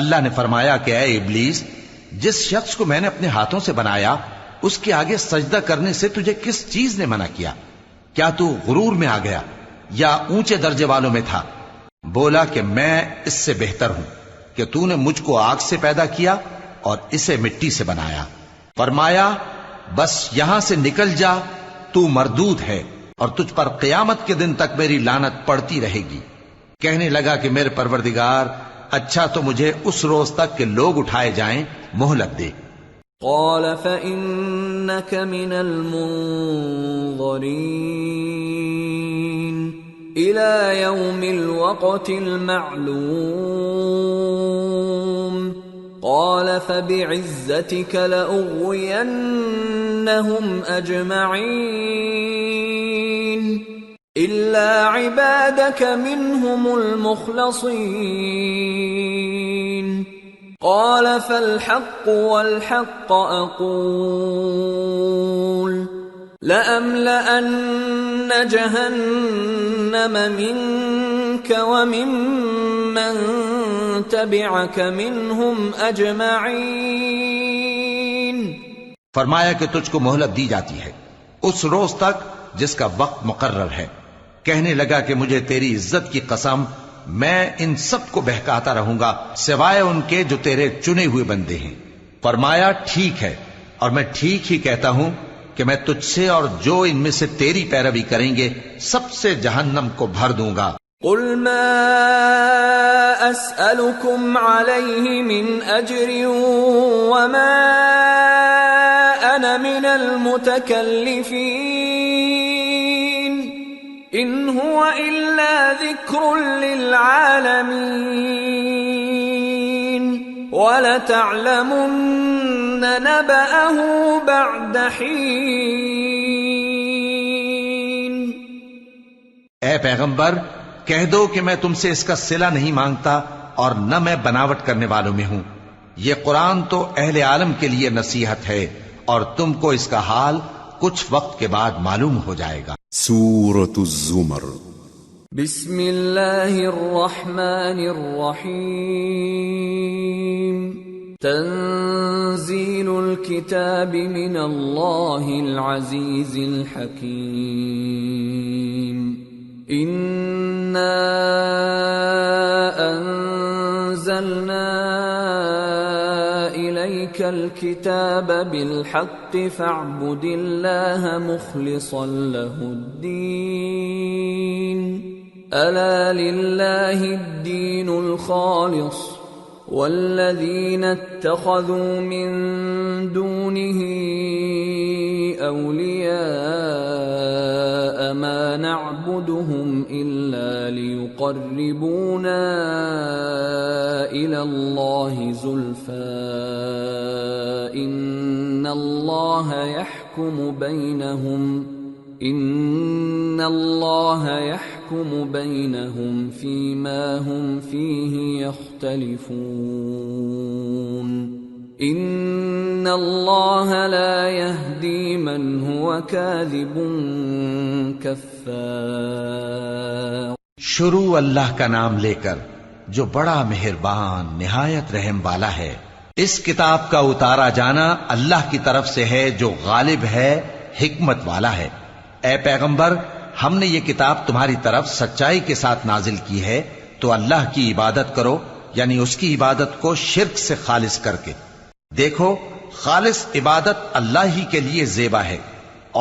Speaker 2: اللہ نے فرمایا کہ اے ابلیس، جس شخص کو میں نے اپنے ہاتھوں سے بنایا اس کے آگے سجدہ کرنے سے تجھے کس چیز نے منع کیا؟ کیا تو غرور میں آ گیا یا اونچے درجے والوں میں تھا؟ بولا کہ میں اس سے بہتر ہوں کہ تو نے مجھ کو آگ سے پیدا کیا اور اسے مٹی سے بنایا۔ فرمایا بس یہاں سے نکل جا، تو مردود ہے اور تجھ پر قیامت کے دن تک میری لعنت پڑتی رہے گی۔ کہنے لگا کہ میرے پروردگار، اچھا تو مجھے اس روز تک کہ لوگ اٹھائے جائیں مہلت دے۔
Speaker 1: قال فإنك من المنظرين إلى يوم الوقت المعلوم قال فبعزتك لأغوينهم أجمعين إلا عبادك منهم المخلصين قال فالحق والحق أقول لأملأن جهنم منك وممن تبعك منهم أجمعين۔
Speaker 2: فرمایا کہ تجھ کو مہلت دی جاتی ہے اس روز تک جس کا وقت مقرر ہے۔ کہنے لگا کہ مجھے تیری عزت کی قسم، میں ان سب کو بہکاتا رہوں گا سوائے ان کے جو تیرے چنے ہوئے بندے ہیں۔ فرمایا ٹھیک ہے، اور میں ٹھیک ہی کہتا ہوں کہ میں تجھ سے اور جو ان میں سے تیری پیروی کریں گے سب سے جہنم کو بھر دوں گا۔
Speaker 1: قل ما أسألكم عليه من أجر وما أنا من المتكلفين إن هو إلا ذكر للعالمين ولتعلمن نبأه بعد حين.
Speaker 2: اے پیغمبر کہہ دو کہ میں تم سے اس کا صلہ نہیں مانگتا اور نہ میں بناوٹ کرنے والوں میں ہوں. یہ قرآن تو اہل عالم کے لیے نصیحت ہے اور تم کو اس کا حال کچھ وقت کے بعد معلوم ہو جائے گا.
Speaker 3: سورة الزمر.
Speaker 1: بسم اللہ الرحمن الرحیم. تنزیل الکتاب من اللہ العزیز الحکیم. انا انزلنا الیک الکتاب بالحق فاعبد اللہ مخلصا له الدین. الا للہ الدین الخالص والذین اتخذوا من دونه اولیاء ما نعبدهم الا ليقربونا الى الله زلفى ان اللہ يحكم بينهم فيما هم فيه يختلفون. ان اللہ لا يهدي من هو كاذب كفار.
Speaker 2: شروع اللہ کا نام لے کر جو بڑا مہربان نہایت رحم والا ہے. اس کتاب کا اتارا جانا اللہ کی طرف سے ہے جو غالب ہے حکمت والا ہے. اے پیغمبر ہم نے یہ کتاب تمہاری طرف سچائی کے ساتھ نازل کی ہے تو اللہ کی عبادت کرو یعنی اس کی عبادت کو شرک سے خالص کر کے. دیکھو خالص عبادت اللہ ہی کے لیے زیبا ہے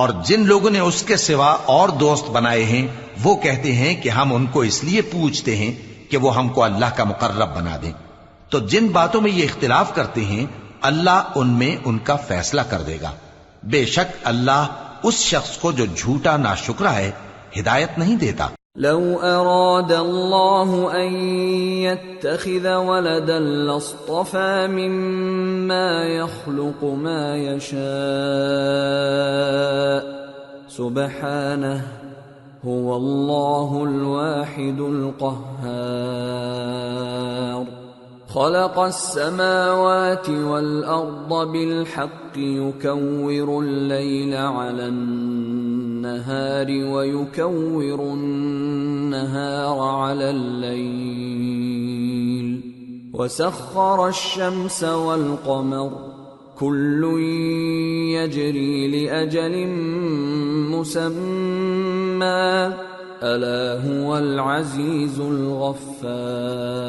Speaker 2: اور جن لوگوں نے اس کے سوا اور دوست بنائے ہیں وہ کہتے ہیں کہ ہم ان کو اس لیے پوچھتے ہیں کہ وہ ہم کو اللہ کا مقرب بنا دیں. تو جن باتوں میں یہ اختلاف کرتے ہیں اللہ ان میں ان کا فیصلہ کر دے گا. بے شک اللہ اس شخص کو جو جھوٹا ناشکرا ہے ہدایت نہیں دیتا.
Speaker 1: لو اراد اللہ ان يتخذ ولدا لاصطفى مما يخلق ما يشاء سبحانه هو اللہ الواحد القہار. خلق السماوات والأرض بالحق يكور الليل على النهار ويكور النهار على الليل وسخر الشمس والقمر كل يجري لأجل مسمى الا هو العزیز الغفار.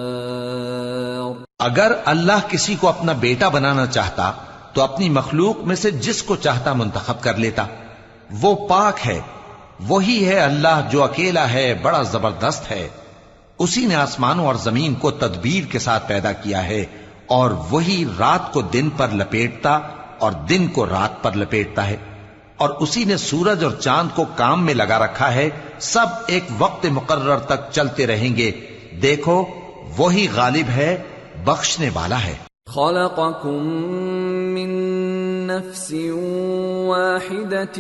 Speaker 2: اگر اللہ کسی کو اپنا بیٹا بنانا چاہتا تو اپنی مخلوق میں سے جس کو چاہتا منتخب کر لیتا. وہ پاک ہے، وہی ہے اللہ جو اکیلا ہے، بڑا زبردست ہے. اسی نے آسمانوں اور زمین کو تدبیر کے ساتھ پیدا کیا ہے اور وہی رات کو دن پر لپیٹتا اور دن کو رات پر لپیٹتا ہے. اور اسی نے سورج اور چاند کو کام میں لگا رکھا ہے، سب ایک وقت مقرر تک چلتے رہیں گے. دیکھو وہی غالب ہے، بخشنے والا ہے.
Speaker 1: خلقکم من نفس واحدة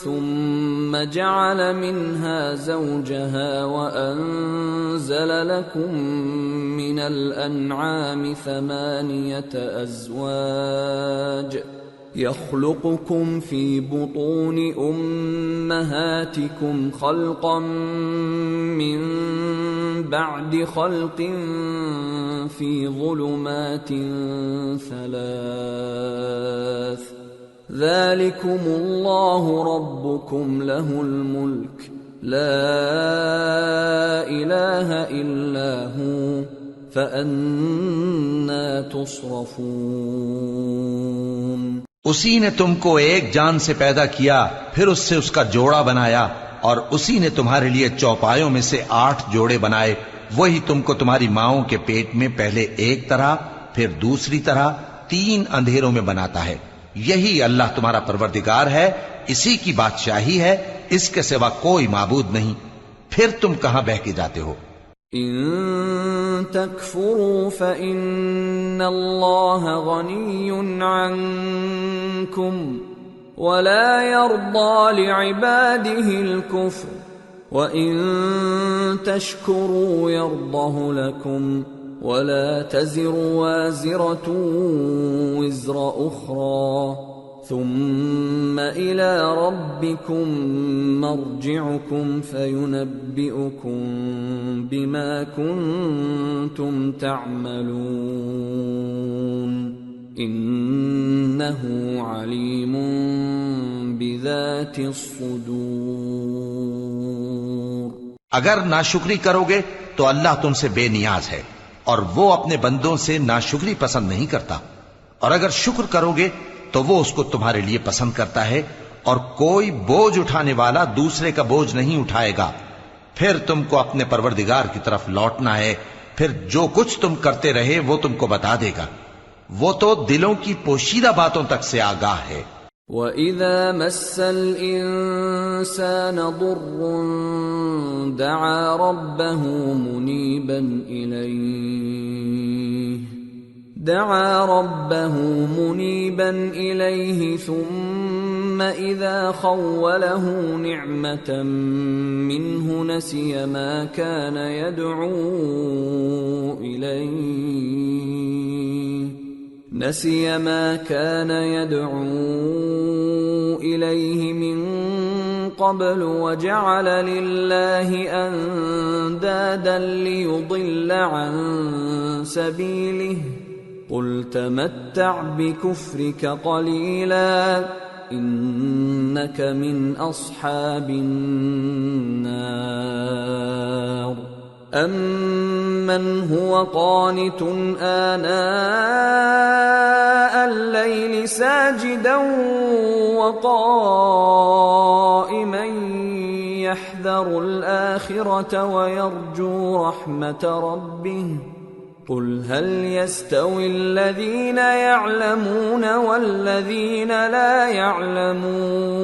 Speaker 1: ثم جعل منها زوجها وأنزل لكم من الأنعام 8 أزواج يخلقكم في بطون أمهاتكم خلقا من بعد خلق في ظلمات 3 ذلكم الله ربكم له الملك لا إله إلا هو فأنا تصرفون.
Speaker 2: اسی نے تم کو ایک جان سے پیدا کیا، پھر اس سے اس کا جوڑا بنایا، اور اسی نے تمہارے لیے چوپایوں میں سے 8 جوڑے بنائے. وہی تم کو تمہاری ماؤں کے پیٹ میں پہلے ایک طرح پھر دوسری طرح 3 اندھیروں میں بناتا ہے. یہی اللہ تمہارا پروردگار ہے، اسی کی بادشاہی ہے، اس کے سوا کوئی معبود نہیں، پھر تم کہاں بہہ کے جاتے ہو؟
Speaker 1: ان تکفروا فإن اللہ غنی عنکم ولا يرضى لعباده الكفر وَإِن تَشْكُرُوا يَرْضَهُ لَكُمْ وَلَا تَزِرُ وَازِرَةٌ وِزْرَ أُخْرَى ثُمَّ إِلَى رَبِّكُمْ مَرْجِعُكُمْ فَيُنَبِّئُكُمْ بِمَا كُنْتُمْ تَعْمَلُونَ إِنَّهُ عَلِيمٌ بِذَاتِ الصُّدُورِ۔
Speaker 2: اگر ناشکری کرو گے تو اللہ تم سے بے نیاز ہے اور وہ اپنے بندوں سے ناشکری پسند نہیں کرتا، اور اگر شکر کرو گے تو وہ اس کو تمہارے لیے پسند کرتا ہے، اور کوئی بوجھ اٹھانے والا دوسرے کا بوجھ نہیں اٹھائے گا۔ پھر تم کو اپنے پروردگار کی طرف لوٹنا ہے، پھر جو کچھ تم کرتے رہے وہ تم کو بتا دے گا، وہ تو دلوں کی پوشیدہ باتوں تک سے آگاہ ہے۔
Speaker 1: وَإِذَا مَسَّ الْإِنسَانَ ضُرٌّ دَعَا رَبَّهُ مُنِيبًا إِلَيْهِ ثُمَّ إِذَا خَوَّلَهُ نِعْمَةً مِّنْهُ نَسِيَ مَا كَانَ يَدْعُو إِلَيْهِ مِن قَبْلُ وَجَعَلَ لِلَّهِ أَندَادًا لِيُضِلَّ عَن سَبِيلِهِ قُلْ تَمَتَّعْ بِكُفْرِكَ قَلِيلًا إِنَّكَ مِنْ أَصْحَابِ النَّارِ أَمَّنْ هُوَ قَانِتٌ آنَاءَ اللَّيْلِ سَاجِدًا وَقَائِمًا يَحْذَرُ الْآخِرَةَ وَيَرْجُو رَحْمَةَ رَبِّهِ قُلْ هَلْ يَسْتَوِي الَّذِينَ يَعْلَمُونَ وَالَّذِينَ لَا يَعْلَمُونَ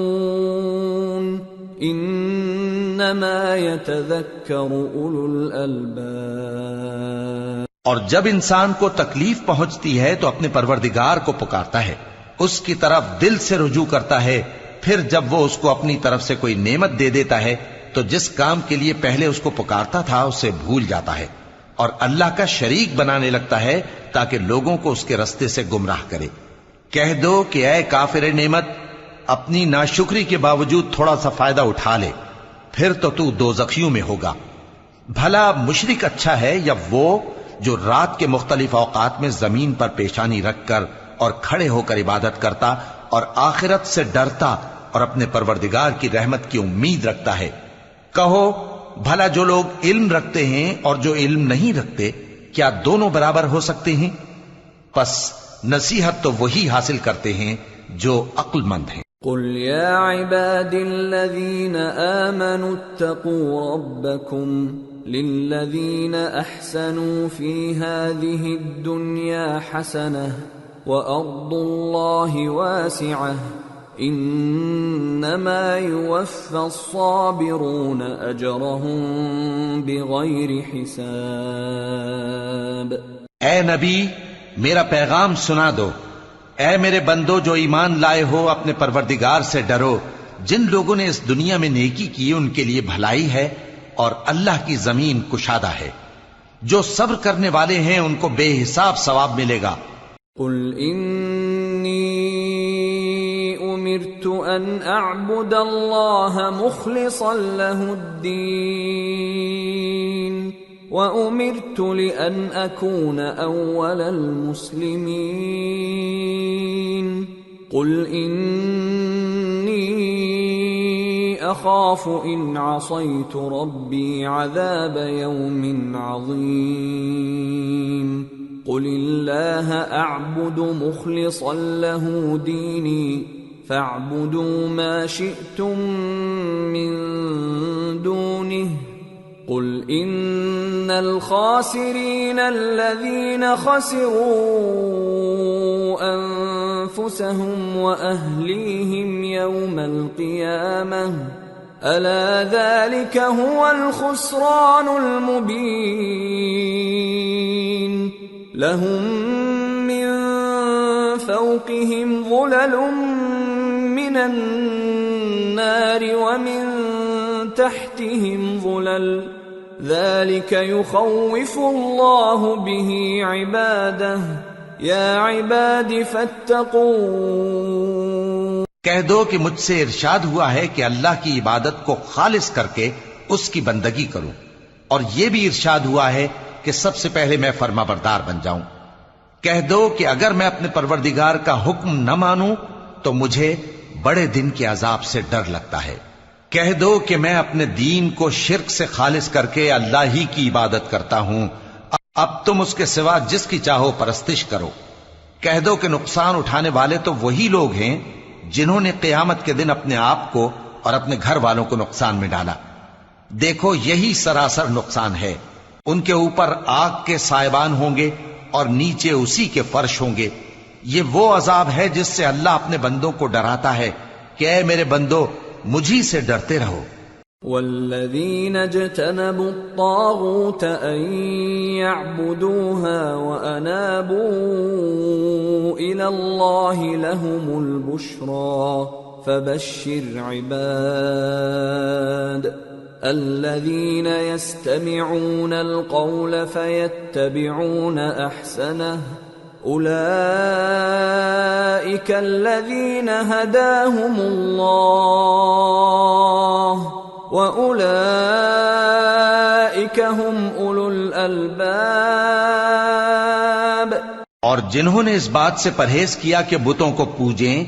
Speaker 1: انما يتذکر اولو الالباب۔
Speaker 2: اور جب انسان کو تکلیف پہنچتی ہے تو اپنے پروردگار کو پکارتا ہے، اس کی طرف دل سے رجوع کرتا ہے، پھر جب وہ اس کو اپنی طرف سے کوئی نعمت دے دیتا ہے تو جس کام کے لیے پہلے اس کو پکارتا تھا اسے بھول جاتا ہے اور اللہ کا شریک بنانے لگتا ہے تاکہ لوگوں کو اس کے رستے سے گمراہ کرے۔ کہہ دو کہ اے کافر نعمت، اپنی ناشکری کے باوجود تھوڑا سا فائدہ اٹھا لے، پھر تو دوزخیوں میں ہوگا۔ بھلا مشرک اچھا ہے یا وہ جو رات کے مختلف اوقات میں زمین پر پیشانی رکھ کر اور کھڑے ہو کر عبادت کرتا اور آخرت سے ڈرتا اور اپنے پروردگار کی رحمت کی امید رکھتا ہے؟ کہو بھلا جو لوگ علم رکھتے ہیں اور جو علم نہیں رکھتے، کیا دونوں برابر ہو سکتے ہیں؟ پس نصیحت تو وہی حاصل کرتے ہیں جو عقل مند ہیں۔
Speaker 1: قل يا عباد الذين آمنوا اتقوا ربكم للذين أحسنوا في هذه الدنيا حسنة وأرض الله واسعة إنما يوفى الصابرون أجرهم بغير حساب۔
Speaker 2: اے نبی، میرا پیغام سنا دو۔ اے میرے بندو جو ایمان لائے ہو، اپنے پروردگار سے ڈرو۔ جن لوگوں نے اس دنیا میں نیکی کی ان کے لیے بھلائی ہے اور اللہ کی زمین کشادہ ہے۔ جو صبر کرنے والے ہیں ان کو بے حساب ثواب ملے گا۔
Speaker 1: قل انی امرت ان اعبد اللہ مخلصا له الدین وَأُمِرْتُ لِأَنْ أَكُونَ أَوَّلَ الْمُسْلِمِينَ قُلْ إِنِّي أَخَافُ إِنْ عَصَيْتُ رَبِّي عَذَابَ يَوْمٍ عَظِيمٍ قُلِ اللَّهَ أَعْبُدُ مُخْلِصًا لَهُ دِينِي فَاعْبُدُوا مَا شِئْتُم مِّن دُونِهِ قُلْ إِنَّ الْخَاسِرِينَ الَّذِينَ خَسِرُوا أَنفُسَهُمْ وَأَهْلِيهِمْ يَوْمَ الْقِيَامَةِ ألا ذلك هو الخسران المبين لهم من فوقهم ظلل من النار ومن تحتهم ظلل ذلك يخوف الله به عباده يا عباد فاتقون۔
Speaker 2: کہہ دو کہ مجھ سے ارشاد ہوا ہے کہ اللہ کی عبادت کو خالص کر کے اس کی بندگی کروں، اور یہ بھی ارشاد ہوا ہے کہ سب سے پہلے میں فرما بردار بن جاؤں۔ کہہ دو کہ اگر میں اپنے پروردگار کا حکم نہ مانوں تو مجھے بڑے دن کے عذاب سے ڈر لگتا ہے۔ کہہ دو کہ میں اپنے دین کو شرک سے خالص کر کے اللہ ہی کی عبادت کرتا ہوں، اب تم اس کے سوا جس کی چاہو پرستش کرو۔ کہہ دو کہ نقصان اٹھانے والے تو وہی لوگ ہیں جنہوں نے قیامت کے دن اپنے آپ کو اور اپنے گھر والوں کو نقصان میں ڈالا۔ دیکھو یہی سراسر نقصان ہے، ان کے اوپر آگ کے سائبان ہوں گے اور نیچے اسی کے فرش ہوں گے۔ یہ وہ عذاب ہے جس سے اللہ اپنے بندوں کو ڈراتا ہے کہ اے میرے بندو مجھی سے ڈرتے رہو۔
Speaker 1: والذین اجتنبوا الطاغوت ان يعبدوها وانابوا الى اللہ لهم البشرى فبشر عباد الذین يستمعون القول فيتبعون احسنه اولئک الذین هداهم اللہ وَأُولَئِكَ هُمْ أُولُو الْأَلْبَابِ۔
Speaker 2: اور جنہوں نے اس بات سے پرہیز کیا کہ بتوں کو پوجیں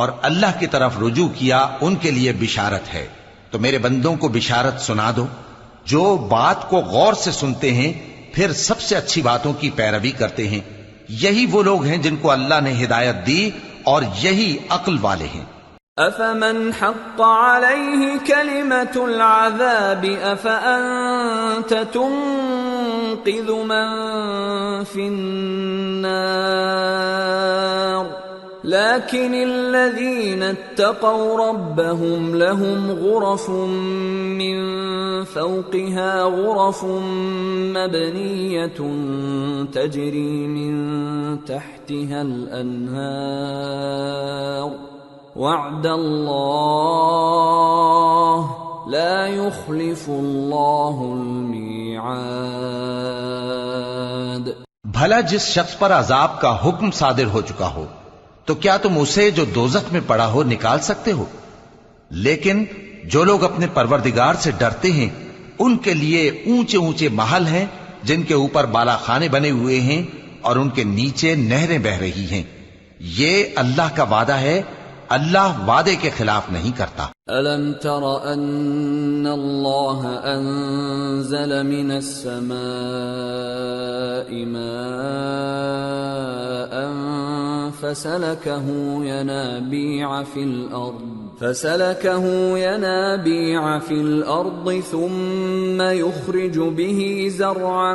Speaker 2: اور اللہ کی طرف رجوع کیا ان کے لیے بشارت ہے۔ تو میرے بندوں کو بشارت سنا دو جو بات کو غور سے سنتے ہیں پھر سب سے اچھی باتوں کی پیروی کرتے ہیں، یہی وہ لوگ ہیں جن کو اللہ نے ہدایت دی اور یہی عقل والے ہیں۔
Speaker 1: أَفَمَنْ حَقَّ عَلَيْهِ كَلِمَةُ الْعَذَابِ أَفَأَنْتَ تُنْقِذُ مَنْ فِي النَّارِ لَكِنِ الَّذِينَ اتَّقَوْا رَبَّهُمْ لَهُمْ غُرَفٌ مِّنْ فَوْقِهَا غُرَفٌ مَبْنِيَّةٌ تَجْرِي مِنْ تَحْتِهَا الْأَنْهَارُ وعد اللہ لا يخلف اللہ المیعاد۔
Speaker 2: بھلا جس شخص پر عذاب کا حکم صادر ہو چکا ہو تو کیا تم اسے جو دوزخ میں پڑا ہو نکال سکتے ہو؟ لیکن جو لوگ اپنے پروردگار سے ڈرتے ہیں ان کے لیے اونچے اونچے محل ہیں جن کے اوپر بالا خانے بنے ہوئے ہیں اور ان کے نیچے نہریں بہ رہی ہیں۔ یہ اللہ کا وعدہ ہے، اللہ وعدے کے خلاف نہیں کرتا۔
Speaker 1: أَلَمْ تَرَ أَنَّ اللَّهَ أَنزَلَ مِنَ السَّمَاءِ مَاءً فَسَلَكَهُ يَنَابِيعَ فِي الْأَرْضِ ثُمَّ يُخْرِجُ بِهِ زَرْعًا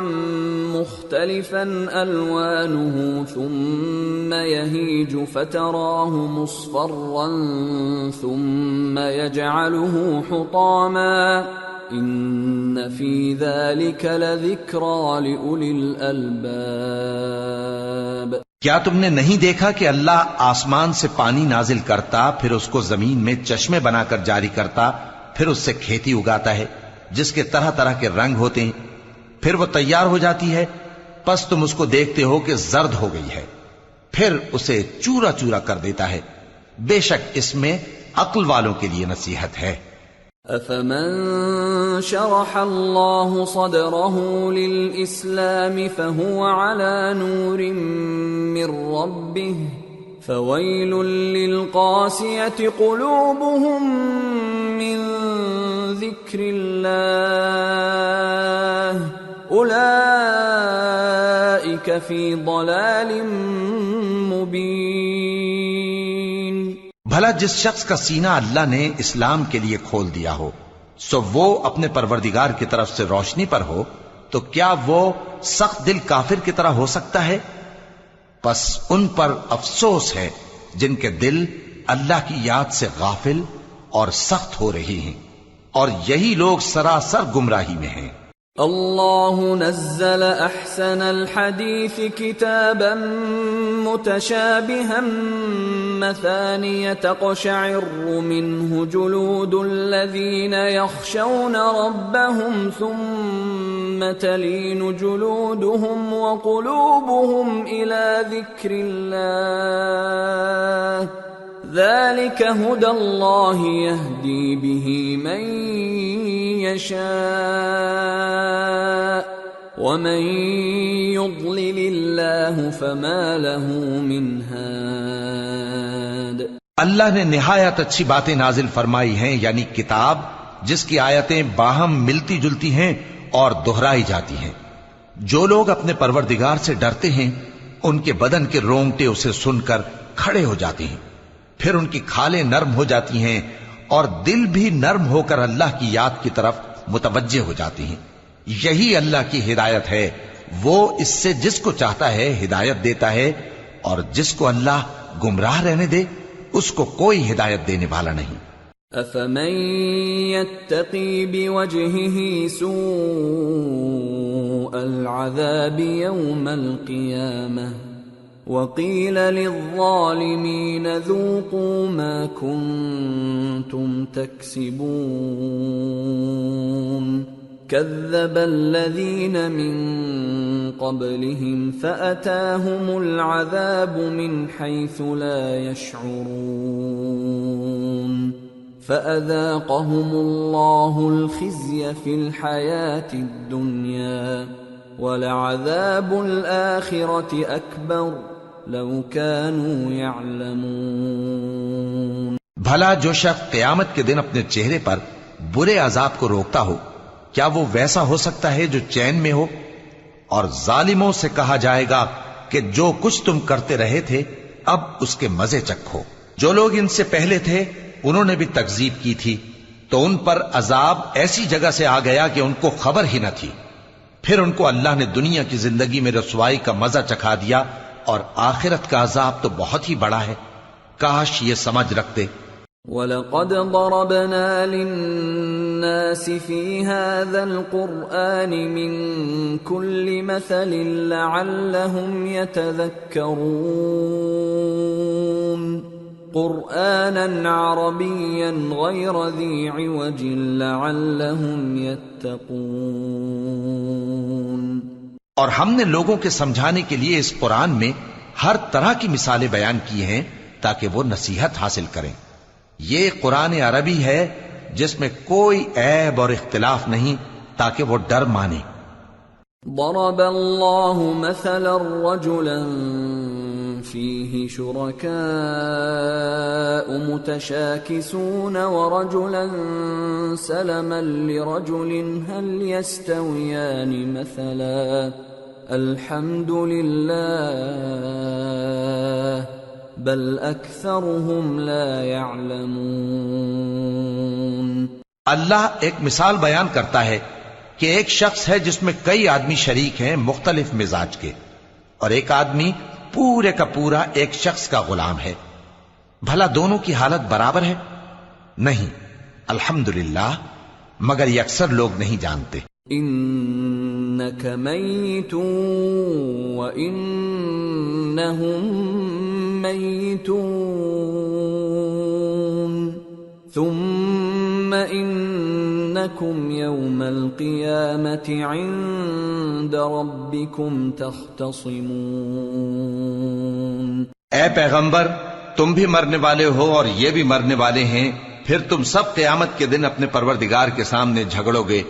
Speaker 1: مُخْتَلِفًا أَلْوَانُهُ ثُمَّ يَهِيجُ فَتَرَاهُ مُصْفَرًّا ثُمَّ يَجْعَلُهُ حُطَامًا إِنَّ فِي ذَلِكَ لَذِكْرَى لِأُولِي الْأَلْبَابِ۔
Speaker 2: کیا تم نے نہیں دیکھا کہ اللہ آسمان سے پانی نازل کرتا، پھر اس کو زمین میں چشمے بنا کر جاری کرتا، پھر اس سے کھیتی اگاتا ہے جس کے طرح طرح کے رنگ ہوتے ہیں، پھر وہ تیار ہو جاتی ہے، پس تم اس کو دیکھتے ہو کہ زرد ہو گئی ہے، پھر اسے چورا چورا کر دیتا ہے۔ بے شک اس میں عقل والوں کے لیے نصیحت ہے۔
Speaker 1: أَفَمَنْ شَرَحَ اللَّهُ صَدْرَهُ لِلْإِسْلَامِ فَهُوَ عَلَى نُورٍ مِّن رَّبِّهِ فَوَيْلٌ لِّلْقَاسِيَةِ قُلُوبُهُم مِّن ذِكْرِ اللَّهِ أُولَئِكَ فِي ضَلَالٍ مُّبِينٍ۔
Speaker 2: بھلا جس شخص کا سینہ اللہ نے اسلام کے لیے کھول دیا ہو سو وہ اپنے پروردگار کی طرف سے روشنی پر ہو، تو کیا وہ سخت دل کافر کی طرح ہو سکتا ہے؟ پس ان پر افسوس ہے جن کے دل اللہ کی یاد سے غافل اور سخت ہو رہی ہیں۔ اور یہی لوگ سراسر گمراہی میں ہیں۔
Speaker 1: اللہ نزل احسن الحدیث کتابا متشابہا مثانیہ تقشعر منہ جلود الذین یخشون ربهم ثم تلین جلودهم وقلوبهم الى ذکر اللہ ذلك هدى الله يهدي به من يشاء ومن يضلل الله فما له من هاد۔
Speaker 2: اللہ نے نہایت اچھی باتیں نازل فرمائی ہیں، یعنی کتاب جس کی آیتیں باہم ملتی جلتی ہیں اور دہرائی جاتی ہیں۔ جو لوگ اپنے پروردگار سے ڈرتے ہیں ان کے بدن کے رونگٹے اسے سن کر کھڑے ہو جاتے ہیں، پھر ان کی کھالیں نرم ہو جاتی ہیں اور دل بھی نرم ہو کر اللہ کی یاد کی طرف متوجہ ہو جاتی ہیں۔ یہی اللہ کی ہدایت ہے، وہ اس سے جس کو چاہتا ہے ہدایت دیتا ہے، اور جس کو اللہ گمراہ رہنے دے اس کو کوئی ہدایت دینے والا نہیں۔
Speaker 1: افمن يتقي بوجهه سوء العذاب يوم القيامة وقيل للظالمين ذوقوا ما كنتم تكسبون كذب الذين من قبلهم فأتاهم العذاب من حيث لا يشعرون فأذاقهم الله الخزي في الحياة الدنيا وَلَعَذَابُ الْآخِرَةِ أَكْبَرُ لَوْ كَانُوا يَعْلَمُونَ۔
Speaker 2: بھلا جو شخص قیامت کے دن اپنے چہرے پر برے عذاب کو روکتا ہو، کیا وہ ویسا ہو سکتا ہے جو چین میں ہو؟ اور ظالموں سے کہا جائے گا کہ جو کچھ تم کرتے رہے تھے اب اس کے مزے چکھو۔ جو لوگ ان سے پہلے تھے انہوں نے بھی تکذیب کی تھی، تو ان پر عذاب ایسی جگہ سے آ گیا کہ ان کو خبر ہی نہ تھی۔ پھر ان کو اللہ نے دنیا کی زندگی میں رسوائی کا مزہ چکھا دیا، اور آخرت کا عذاب تو بہت ہی بڑا ہے، کاش یہ سمجھ رکھتے۔
Speaker 1: وَلَقَدْ ضَرَبْنَا لِلنَّاسِ فِي هَذَا الْقُرْآنِ مِنْ كُلِّ مَثَلٍ لَعَلَّهُمْ يَتَذَكَّرُونَ قرآنا عربيا غير ذي عوج لعلهم يتقون۔
Speaker 2: اور ہم نے لوگوں کے سمجھانے کے لیے اس قرآن میں ہر طرح کی مثالیں بیان کی ہیں تاکہ وہ نصیحت حاصل کریں۔ یہ قرآن عربی ہے جس میں کوئی عیب اور اختلاف نہیں تاکہ وہ ڈر مانے۔
Speaker 1: ضرب اللہ مثلا رجلا فيه شركاء متشاكسون ورجلا سلما لرجل هل يستويان مثلا الحمد لله بل أكثرهم لا يعلمون۔
Speaker 2: اللہ ایک مثال بیان کرتا ہے کہ ایک شخص ہے جس میں کئی آدمی شریک ہیں مختلف مزاج کے، اور ایک آدمی پورے کا پورا ایک شخص کا غلام ہے، بھلا دونوں کی حالت برابر ہے؟ نہیں، الحمدللہ، مگر یہ اکثر لوگ نہیں جانتے۔
Speaker 1: انک میت وانہم میتون ثم انکم یوم القیامت عند ربکم تختصمون۔
Speaker 2: اے پیغمبر، تم بھی مرنے والے ہو اور یہ بھی مرنے والے ہیں، پھر تم سب قیامت کے دن اپنے پروردگار کے سامنے جھگڑو گے